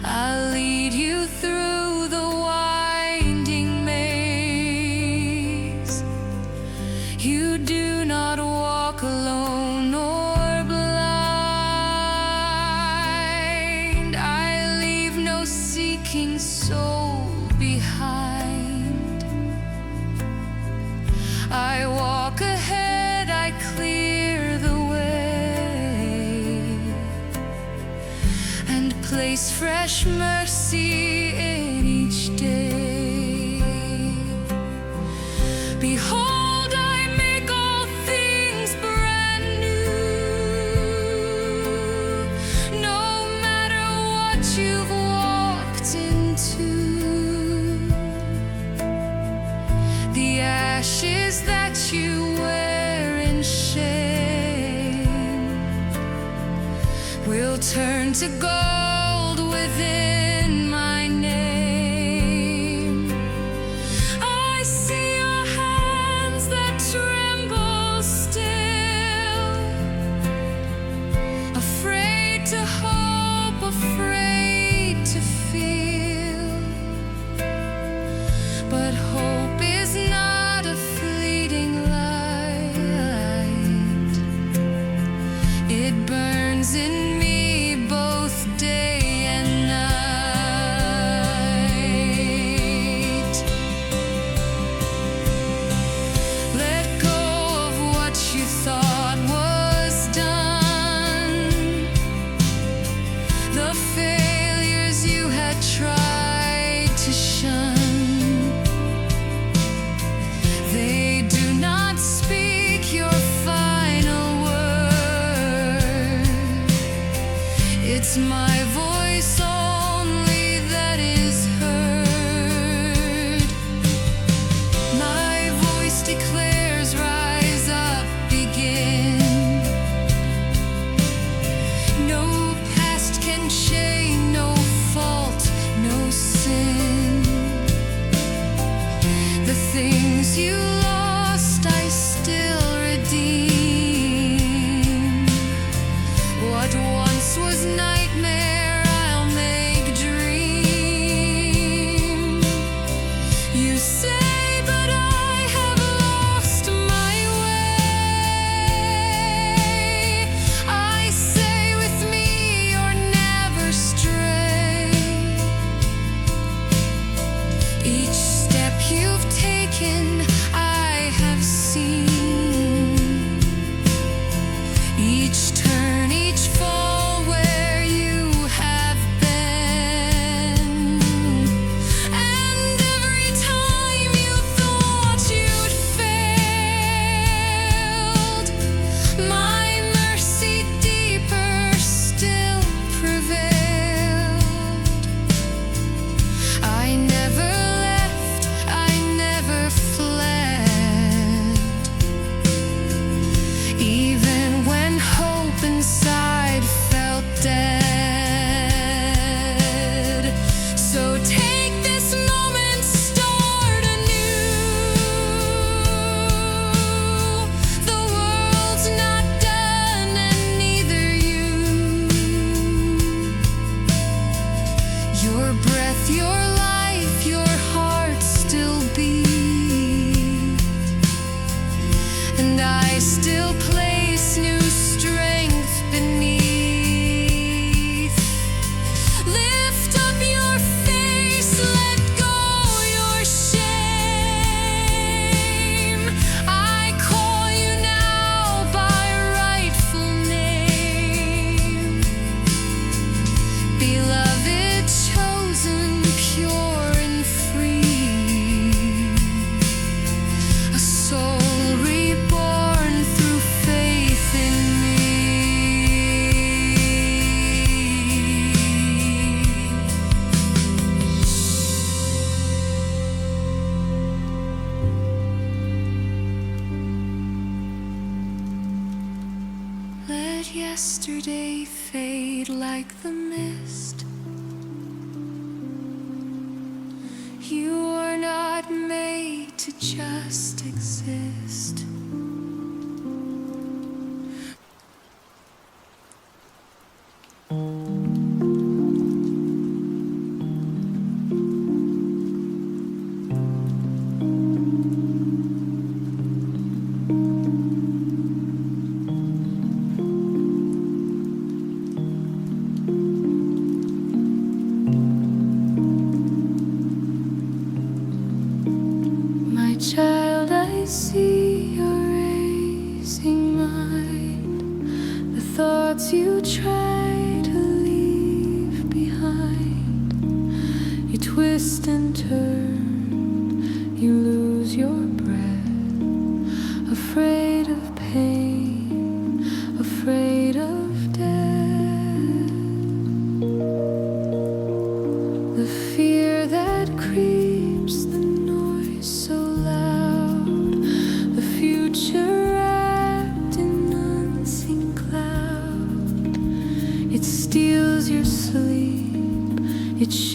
I'll lead you through the winding maze. You do not walk alone or blind. grace, fresh mercy in each day. Behold, I make all things brand new. No matter what you've walked into, the ashes that you wear in shame will turn to gold within my name. I see your hands that tremble still, afraid to hope, afraid to feel. But hope is not a fleeting light. It burns in me both day and night. Let go of what you thought was done, the failures you had tried to shun. They do not speak your final word. It's my voice only that is heard. My voice declares, rise up, begin. No past can shame, no fault, no sin. The things you lost, I still redeem. What once was nightmare, I'll make dream. You say, but I have lost my way. I say, with me you're never stray. Each step you've taken, I have seen. Each turn, each fall where you have been. And every time you thought you'd failed, my mercy deeper still prevailed. I never left, I never fled. Even when hope inside felt dead. So take this moment, start anew. The world's not done and neither you. Your breath, your life, your heart still beat, and I still place new strength beneath. Lift up your face, let go your shame. I call you now by rightful name. Beloved, chosen, pure and free. A soul reborn through faith in me. Let yesterday fade like the mist. You are not made to just exist. My child, I see your racing mind, the thoughts you try to leave behind.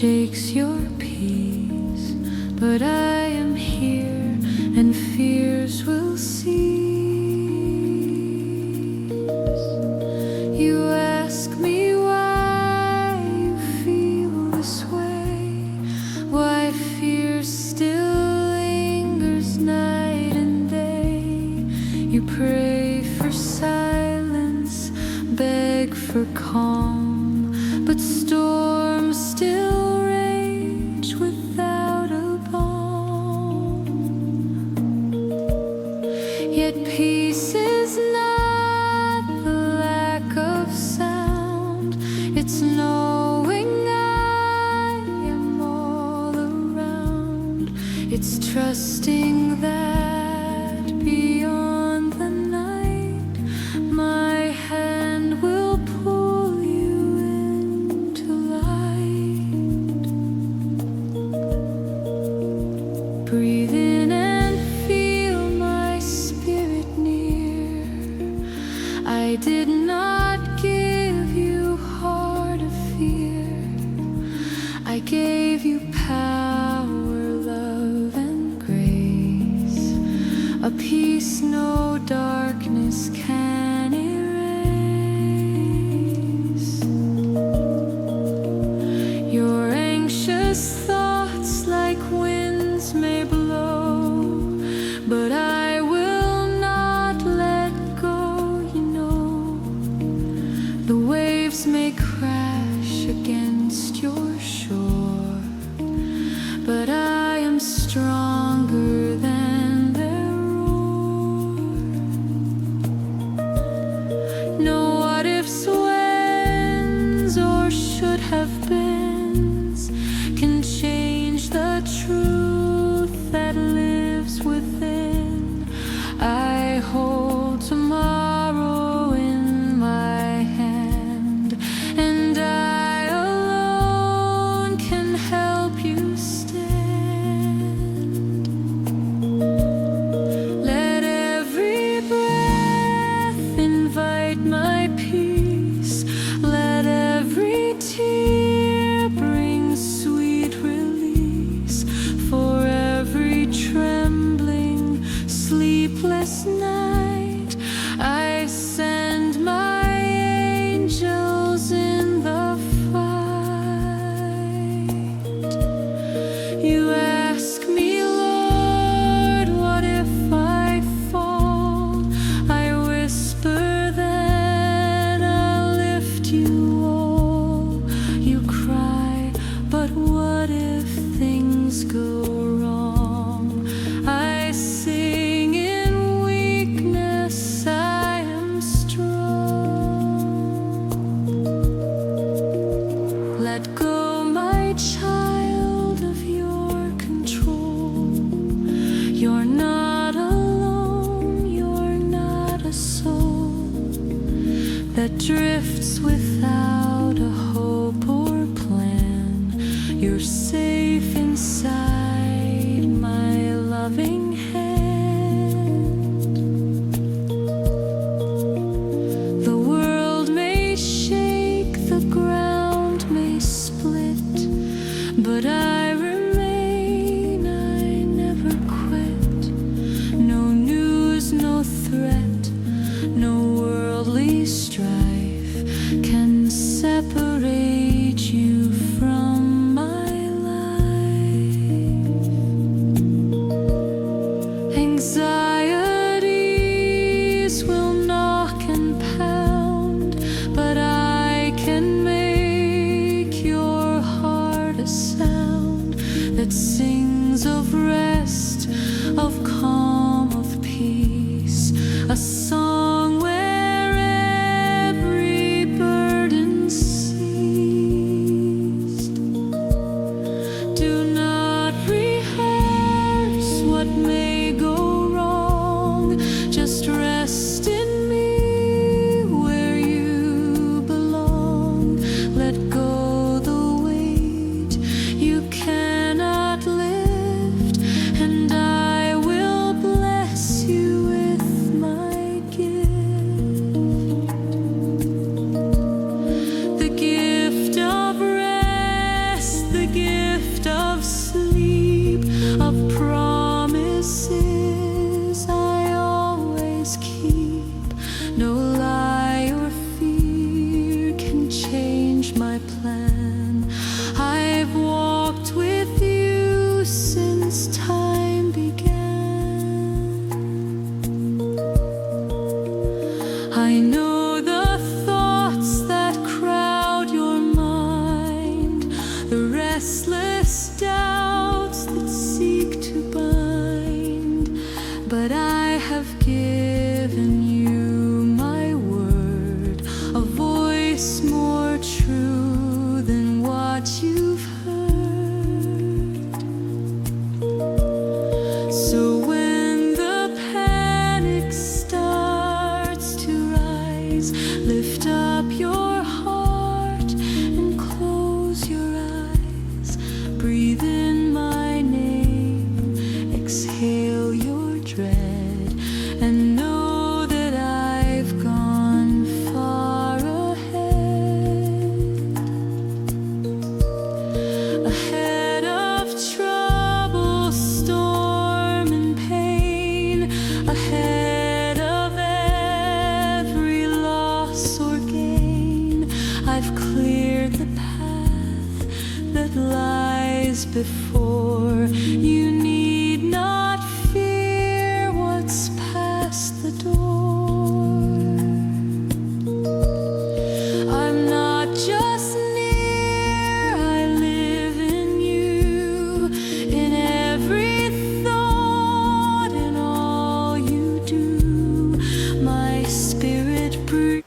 shakes your peace, but I am here and fears will cease. You ask me why you feel this way, why fear still lingers night and day. You pray for silence, beg for calm, but storms still rage without a balm. Yet peace is not the lack of sound, it's knowing I am all around. It's trusting that beyond the night, my hand will pull you into light. Breathe in and feel my spirit near. I did not give you heart of fear, I gave you power, love, and grace, a peace no darkness can erase. Your anxious thoughts like winds may blow, but I will not let go. You know, the waves may crash against your shore, but I am stronger than their roar. No what ifs, whens, or should have beens can change the truth that lives within. I hold tomorrow in my hand, and I alone can help you stand. Let every breath invite my peace, let every tear bring sweet release. For every trembling, sleepless night, I send my angels in the fight. You ask me, Lord, what if I fall? I whisper, then I'll lift you all. You cry, but what if things go wrong? I sing, in weakness I am strong. Let go, my child, of your control. You're not alone, you're not a soul that drifts without a hope or plan. You're safe inside my loving hand. The world may shake, the ground may split, but I remain, I never quit. No news, no threat, no worldly strife can separate you from my life. Anxieties will knock and pound, but I can make your heart a sound that sings of rest, of calm, of peace, a song where every burden ceased. Do not rehearse what may go wrong, just rest in me where you belong. Let go the weight you cannot lift, and I will bless you with my I know the thoughts that crowd your mind, the restless doubts that seek to bind, but I have given you my word, a voice more true than what you've heard. So when the panic starts to rise, lift up your heart and close your eyes. Breathe in my name, exhale your dread, and know that I've gone far ahead. Ahead of trouble, storm, and pain, ahead of every loss or gain, I've cleared the path that lies before. You need not fear what's past the door. I'm not just near, I live in you, in every thought, in all you do. My spirit breathes.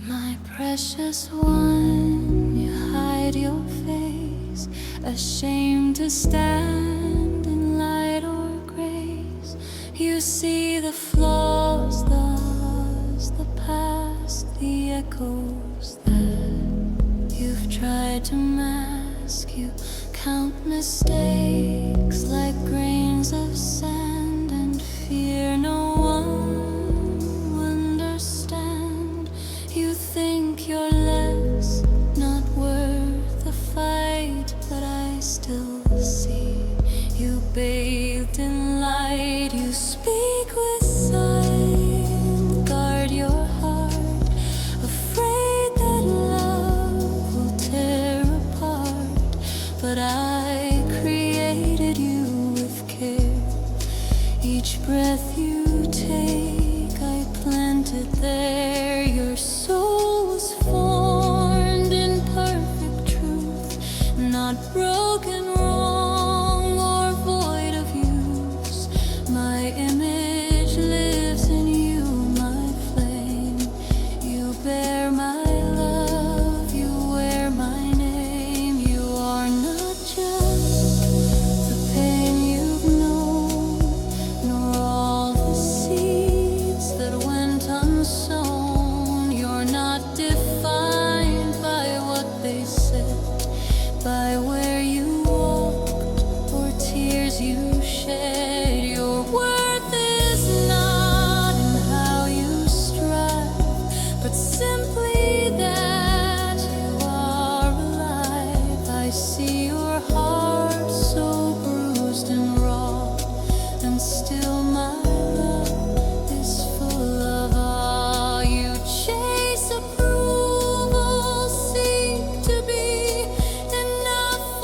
My precious one, you hide your face, ashamed to stand in light or grace. You see the flaws, the loss, the past, the echoes that you've tried to mask. You count mistakes like grains of sand and fear no one will understand. You think you're less, not worth the fight, but I still see you bathed in light. You speak with sight, guard your heart, afraid that love will tear apart. But I created you with care. Each breath you take, I planted there. Your soul was formed in perfect truth, not broken, wrong, or void of use. My image lives in you, my flame. You bear my love, you wear my name. You are not just the pain you've known, nor all the seeds that went unsown. You're not defined by what they said, by where you walked or tears you shed. Your worth is not in how you strive, but simply that you are alive. I see your heart so bruised and raw, and still my love is full of awe. You chase approval, seek to be enough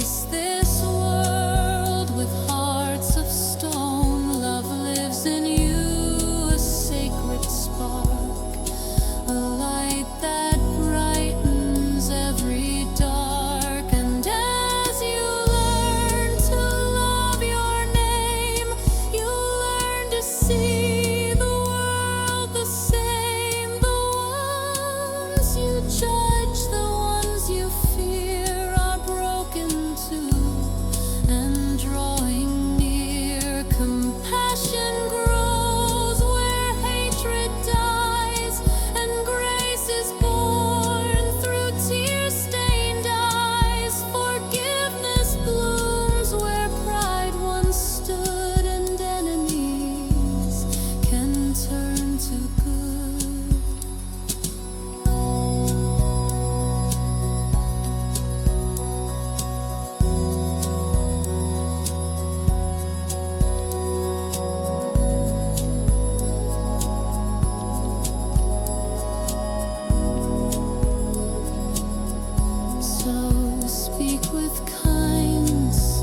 grace this world with hearts of stone. Love lives in you, a sacred spark, a light that brightens every dark. And as you learn to love your name, you learn to see the world the same. The ones you judge, the ones you fear are broken too, and drawing near. Compassion grows where hatred dies, and grace is born through tear-stained eyes. Forgiveness blooms where pride once stood, and enemies can turn to good. So speak with kindness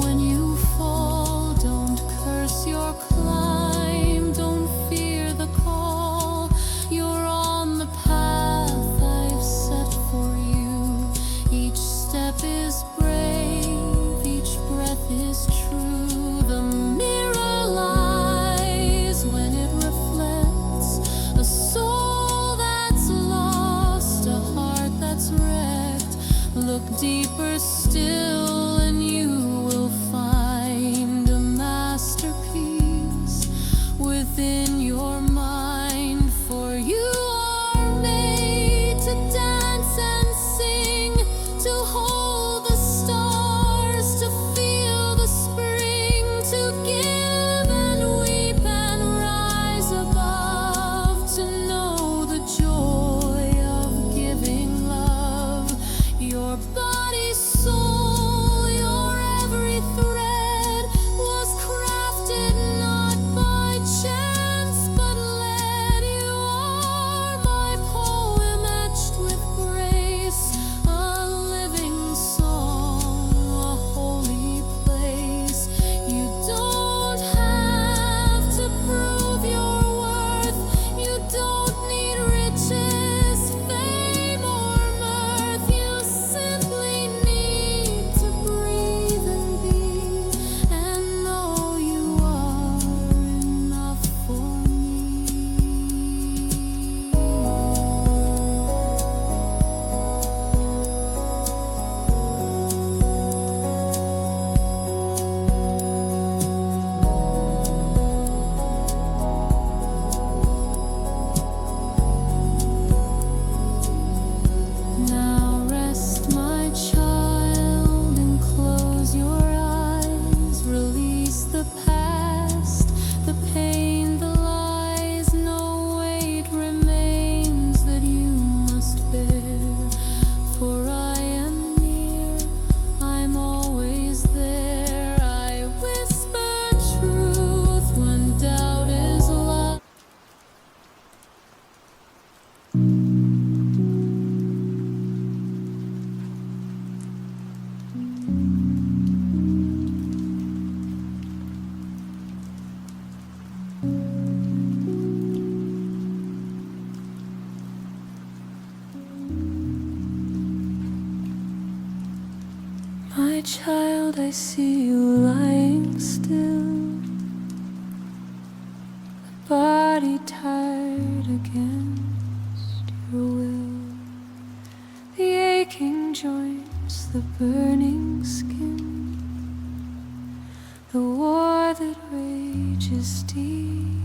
when you fall. Don't curse your climb, don't fear the call. You're on the path I've set for you. Each step is brave, each breath is true. The mirror lies when it reflects a soul that's lost, a heart that's wrecked. Look deeper still, and you will find a masterpiece within your mind. For you are made to dance and sing, to hold the stars, to feel the spring, to give and weep and rise above, to know the joy of giving love. Your body, soul, your every thread was crafted not by chance but led. You are my poem etched with grace, a living song, a holy place. You don't have to prove your worth. You don't need riches, fame, or mirth. You simply need to breathe and be, and know you are enough for me. Now rest, my child, and close your eyes. Release the past, the pain, the lies. No weight remains that you must bear. For I am near, I'm always there. I whisper truth when doubt is lost. My child, I see you lying still, the body tired against your will, the aching joints, the burning skin, the war that rages deep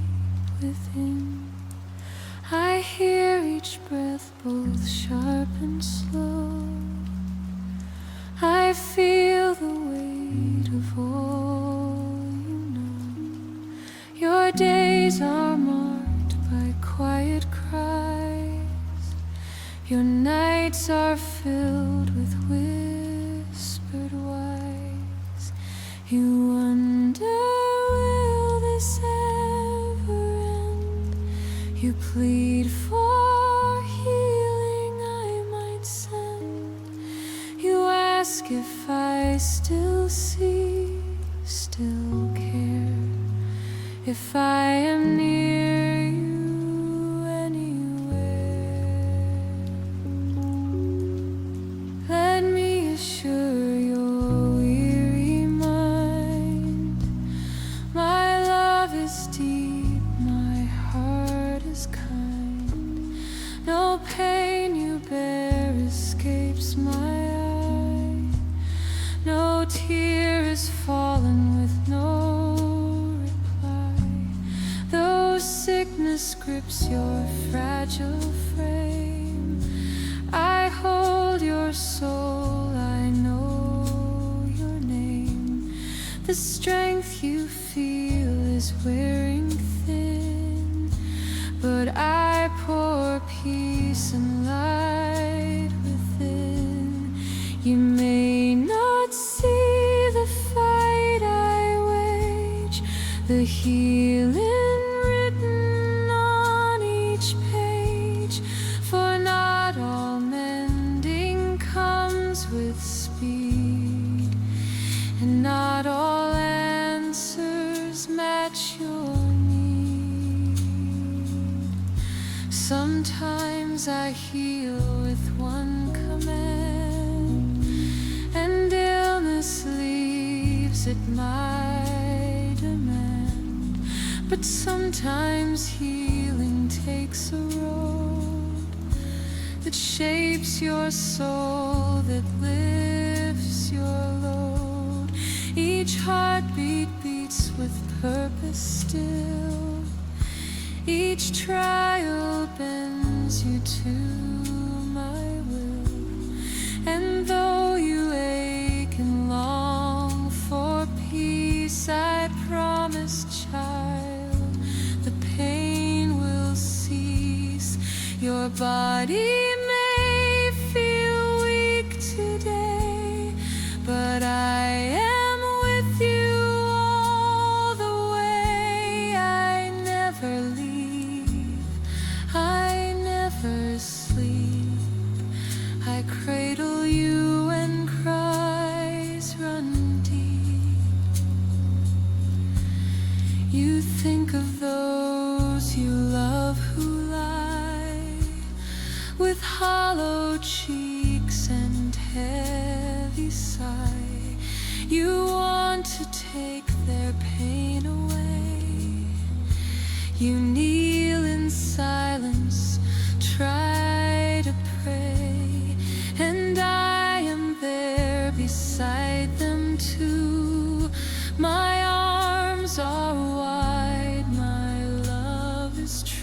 within. I hear each breath both sharp and slow. I feel the weight of all you know. Your days are marked by quiet cries. Your nights are filled with whispered whys. You wonder, will this ever end? You plead for healing I might send. You ask if I I still see, still care, if I am near you anywhere. Let me assure your weary mind, my love is deep, my heart is kind. No pain you bear escapes my eye, no tear is fallen with no reply. Though sickness grips your fragile frame, I hold your soul, I know your name. The strength you feel is wearing thin, but I pour peace and light within. You may not see the fight I wage, the healing written on each page, for not all mending comes with speed, and not all answers match your need. Sometimes I heal with one command, and illness leaves at my demand. But sometimes healing takes a road that shapes your soul, that lifts your load. Each heartbeat beats with purpose still, each trial bends you to my will. And though you ache and long for peace, I promise, child, the pain will cease. Your body may feel weak today, but I am with you all the way. I never leave, I never sleep, I cradle you when cries run deep. You think of those you love who lie with hollow cheeks and heavy sigh. You want to take their pain away. You kneel in silence, try to pray, and I am there beside them too. My arms are wide, my love is true.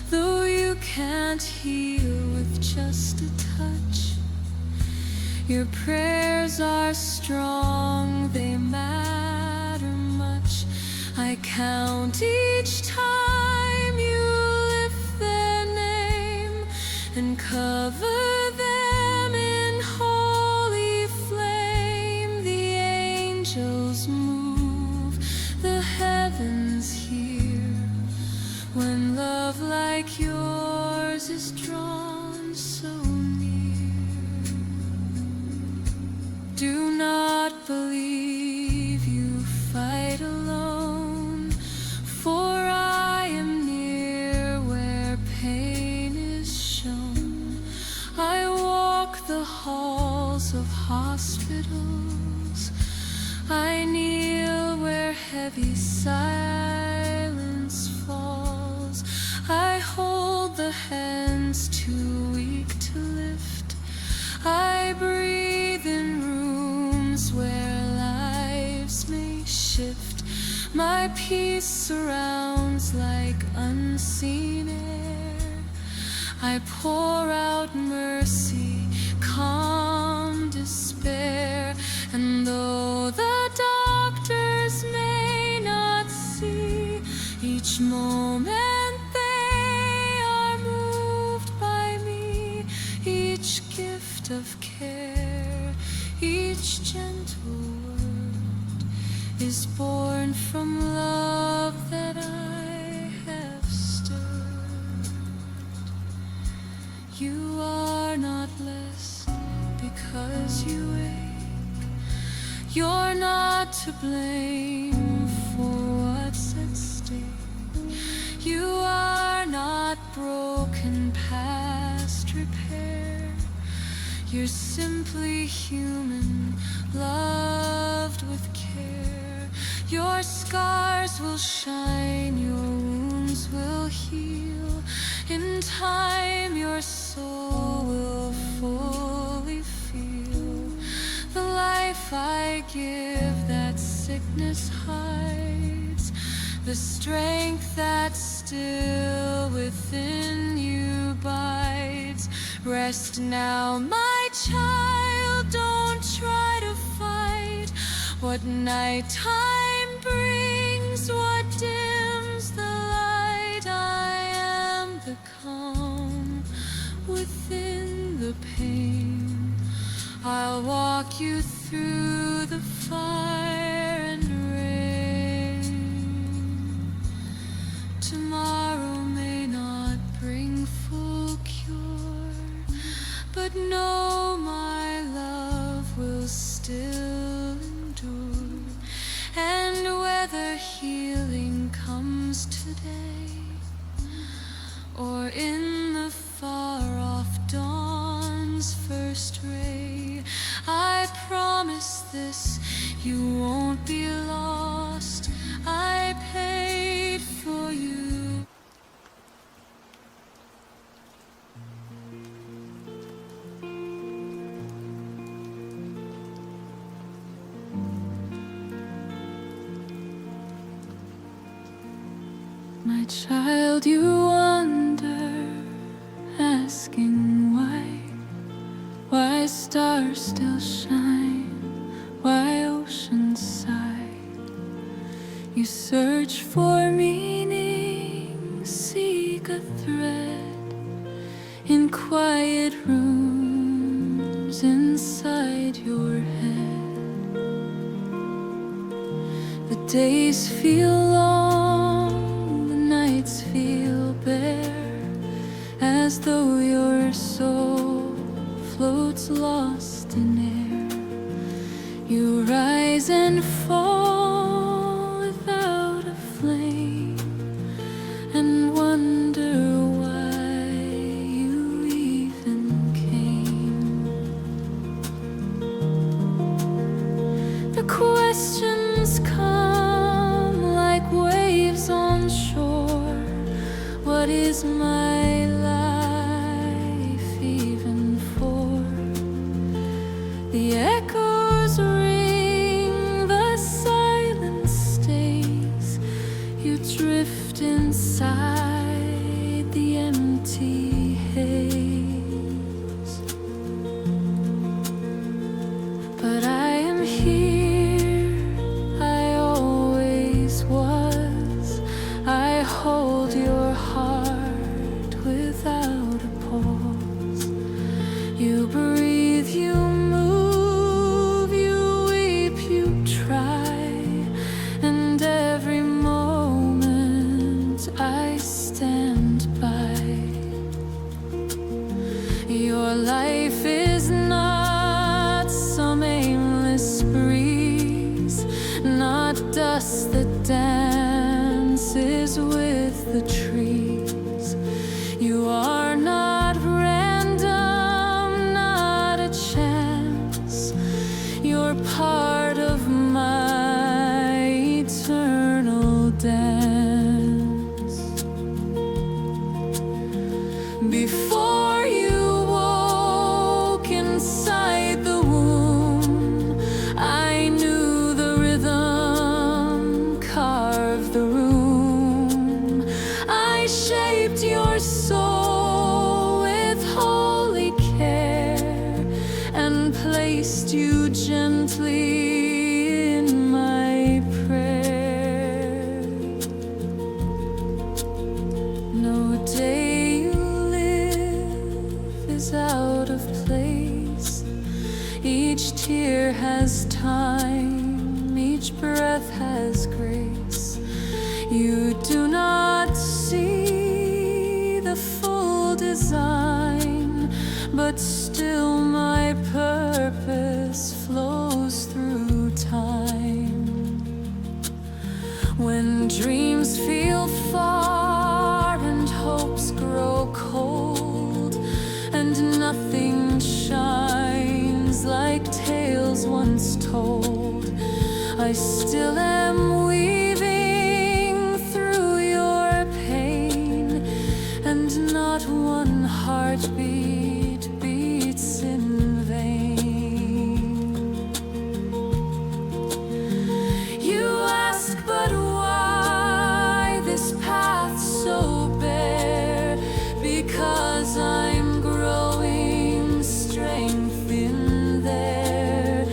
Though you can't heal with just a touch, your prayers are strong, they matter much. I count each time you lift their name and cover them in holy flame. The angels move, the heavens hear, when love like yours is drawn so near. Do not believe you fight alone, for I am near where pain is shown. I walk the halls of hospitals, I kneel where heavy silence falls. I hold the hands too weak to lift, I breathe in rooms where lives may shift. My peace surrounds like unseen air, I pour out mercy, calm despair. And though the doctors may not see, each moment they are moved by me. Each gift of care, each gentle word is born from love that I have stirred. You are not less because you ache, You're not to blame for what's at stake. You are not broken past repair. You're simply human, loved with care. Your scars will shine, your wounds will heal. In time your soul will fully feel the life I give that sickness hides, the strength that still within you bides. Rest now, my child, don't try to fight what nighttime brings, what dims the light. I am the calm within the pain. I'll walk you through the fire and rain. Tomorrow may not bring full cure, but know my love will still endure. And whether healing comes today or in the far-off dawn's first ray, I promise this, you won't be lost. I paid for you. My child, you wonder, asking why stars still shine, why oceans sigh. You search for meaning, seek a thread in quiet rooms inside your head. The days feel long, the nights feel bare, as though your soul floats lost in air. You rise and fall without a flame, and wonder why you even came. The questions come like waves on shore. What is my life even for? The echoes ring, the silence stays. You drift inside the empty haze. But I am here, I always was. I hold your heart without a pause. You breathe, you move, you weep, you try, and every moment I stand by. Your life is not some aimless breeze, not dust that dances with the trees. You are not random, not a chance. You're part of my eternal dance. Before you woke inside the womb, I knew the rhythm carved the room. I shaped your soul with holy care and placed you gently in my prayer. No day you live is out of place. Each tear has time, each breath has grace. You do not see the full design, but still my purpose flows through time. Dreams feel far and hopes grow cold, and nothing shines like tales once told. I still am weaving through your pain, and not one heartbeat beats in vain. You ask, but why this path so bare? Because I'm growing strength in there.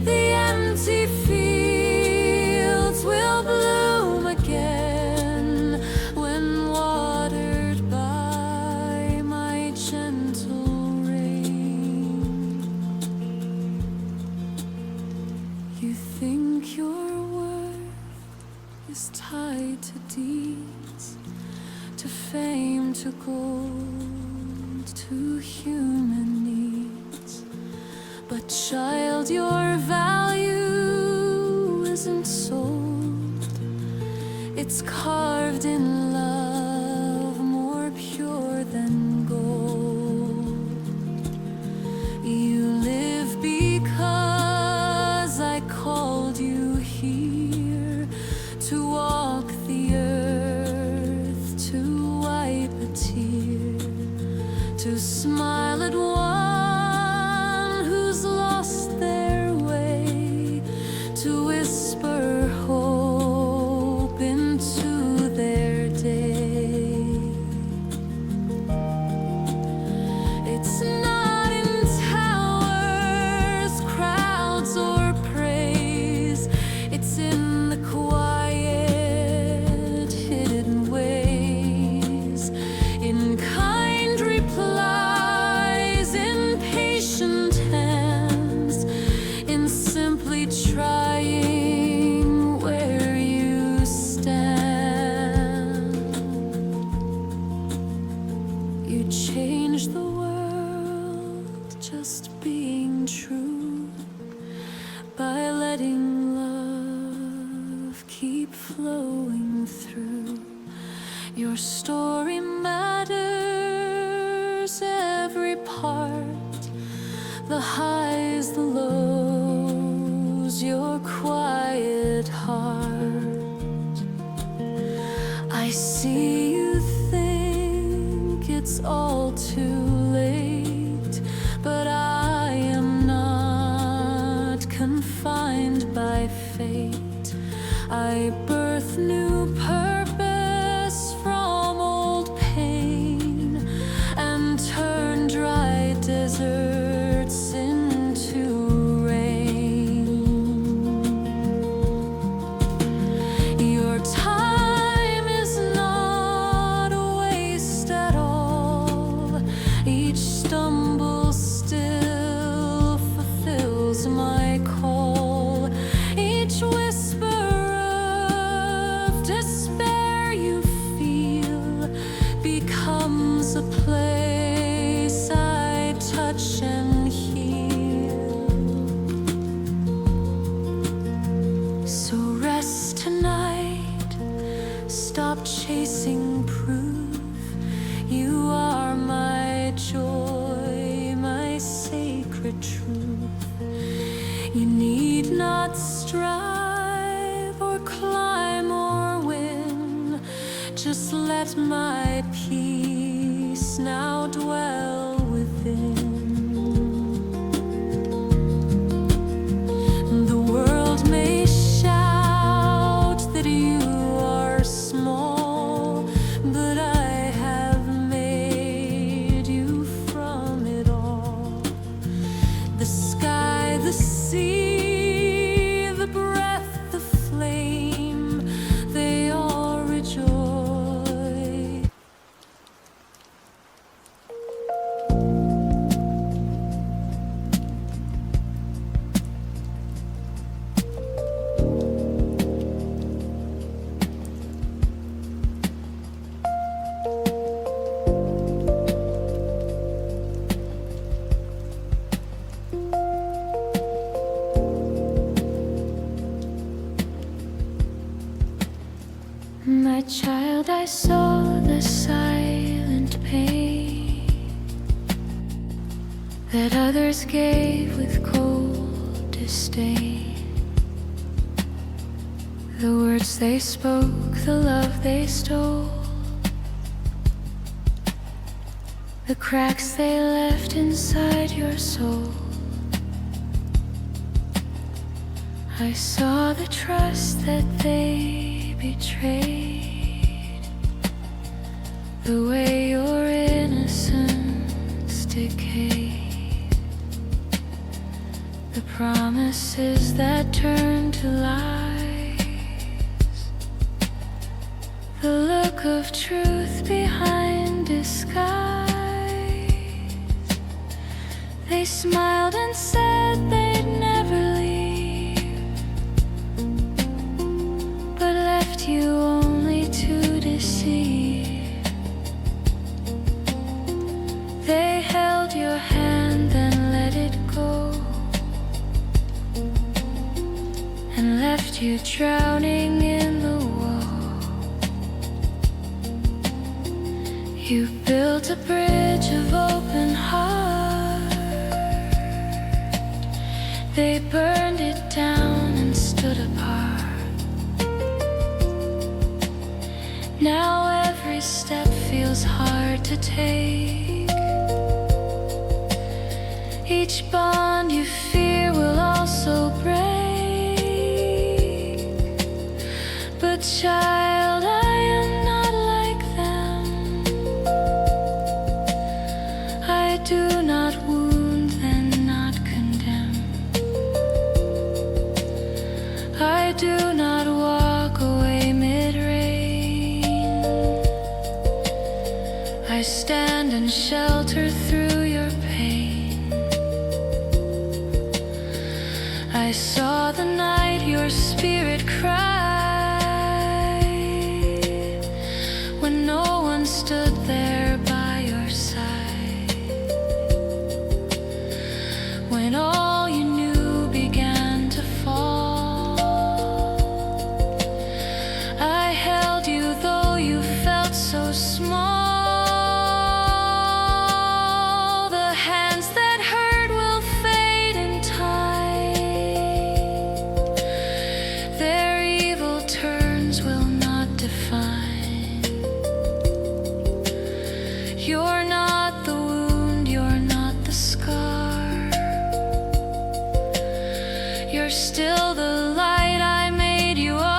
The empty fields will bloom again when watered by my gentle rain. You think your worth is tied to deeds, to fame, to gold, to human needs. But child, your value isn't sold. It's carved in love more pure than gold. You live because I called you here to walk the earth, to wipe a tear, to smile at one who's lost their way, to whisper hope into their day. It's not in towers, crowds, or praise. It's in the quiet, hidden ways, in kind replies, in patient hands, in simply trying where you stand. You change the world just being true, by letting love keep flowing through. Your story matters, every part, the highs, the lows, your quiet heart. I see you think it's all too late, but I am not confined by fate. I birth new purpose from old pain, and turn dry deserts into rain. Your time is not a waste at all. Each stumble still fulfills my call. Each whisper of despair you feel becomes a place I touch and heal. So rest tonight, stop chasing proof. You are my joy, my sacred truth. You need not strive or climb or win. Just let my peace now dwell within. The world may shout that you are small, but I have made you from it all. The sky, the sea, the breath, the flame, they all rejoice. child, I saw the silent pain that others gave with cold disdain. The words they spoke, the love they stole, the cracks they left inside your soul. I saw the trust that they betrayed, the way your innocence decayed, the promises that turned to lies, the look of truth behind disguise. They smiled and said they'd never leave, but left you only to deceive. They held your hand, then let it go, and left you drowning in the woe. You built a bridge of open heart, they burned it down and stood apart. Now every step feels hard to take. Each bond you fear will also break. But child, I am not like them. I do not wound and not condemn. I do not walk away mid-rain. I stand and shelter through your pain. I saw the night your spirit cried, when no one stood there by your side, when all you knew began to fall. I held you though you felt so small. The hands that hurt will fade in time, their evil turns will not define. You're not the wound, you're not the scar. You're still the light I made you are.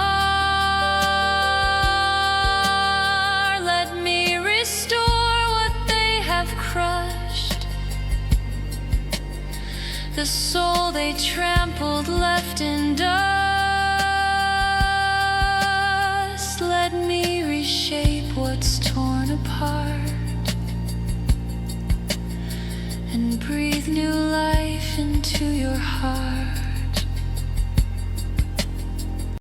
Let me restore what they have crushed, the soul they trampled left in dust. Let me reshape what's torn apart.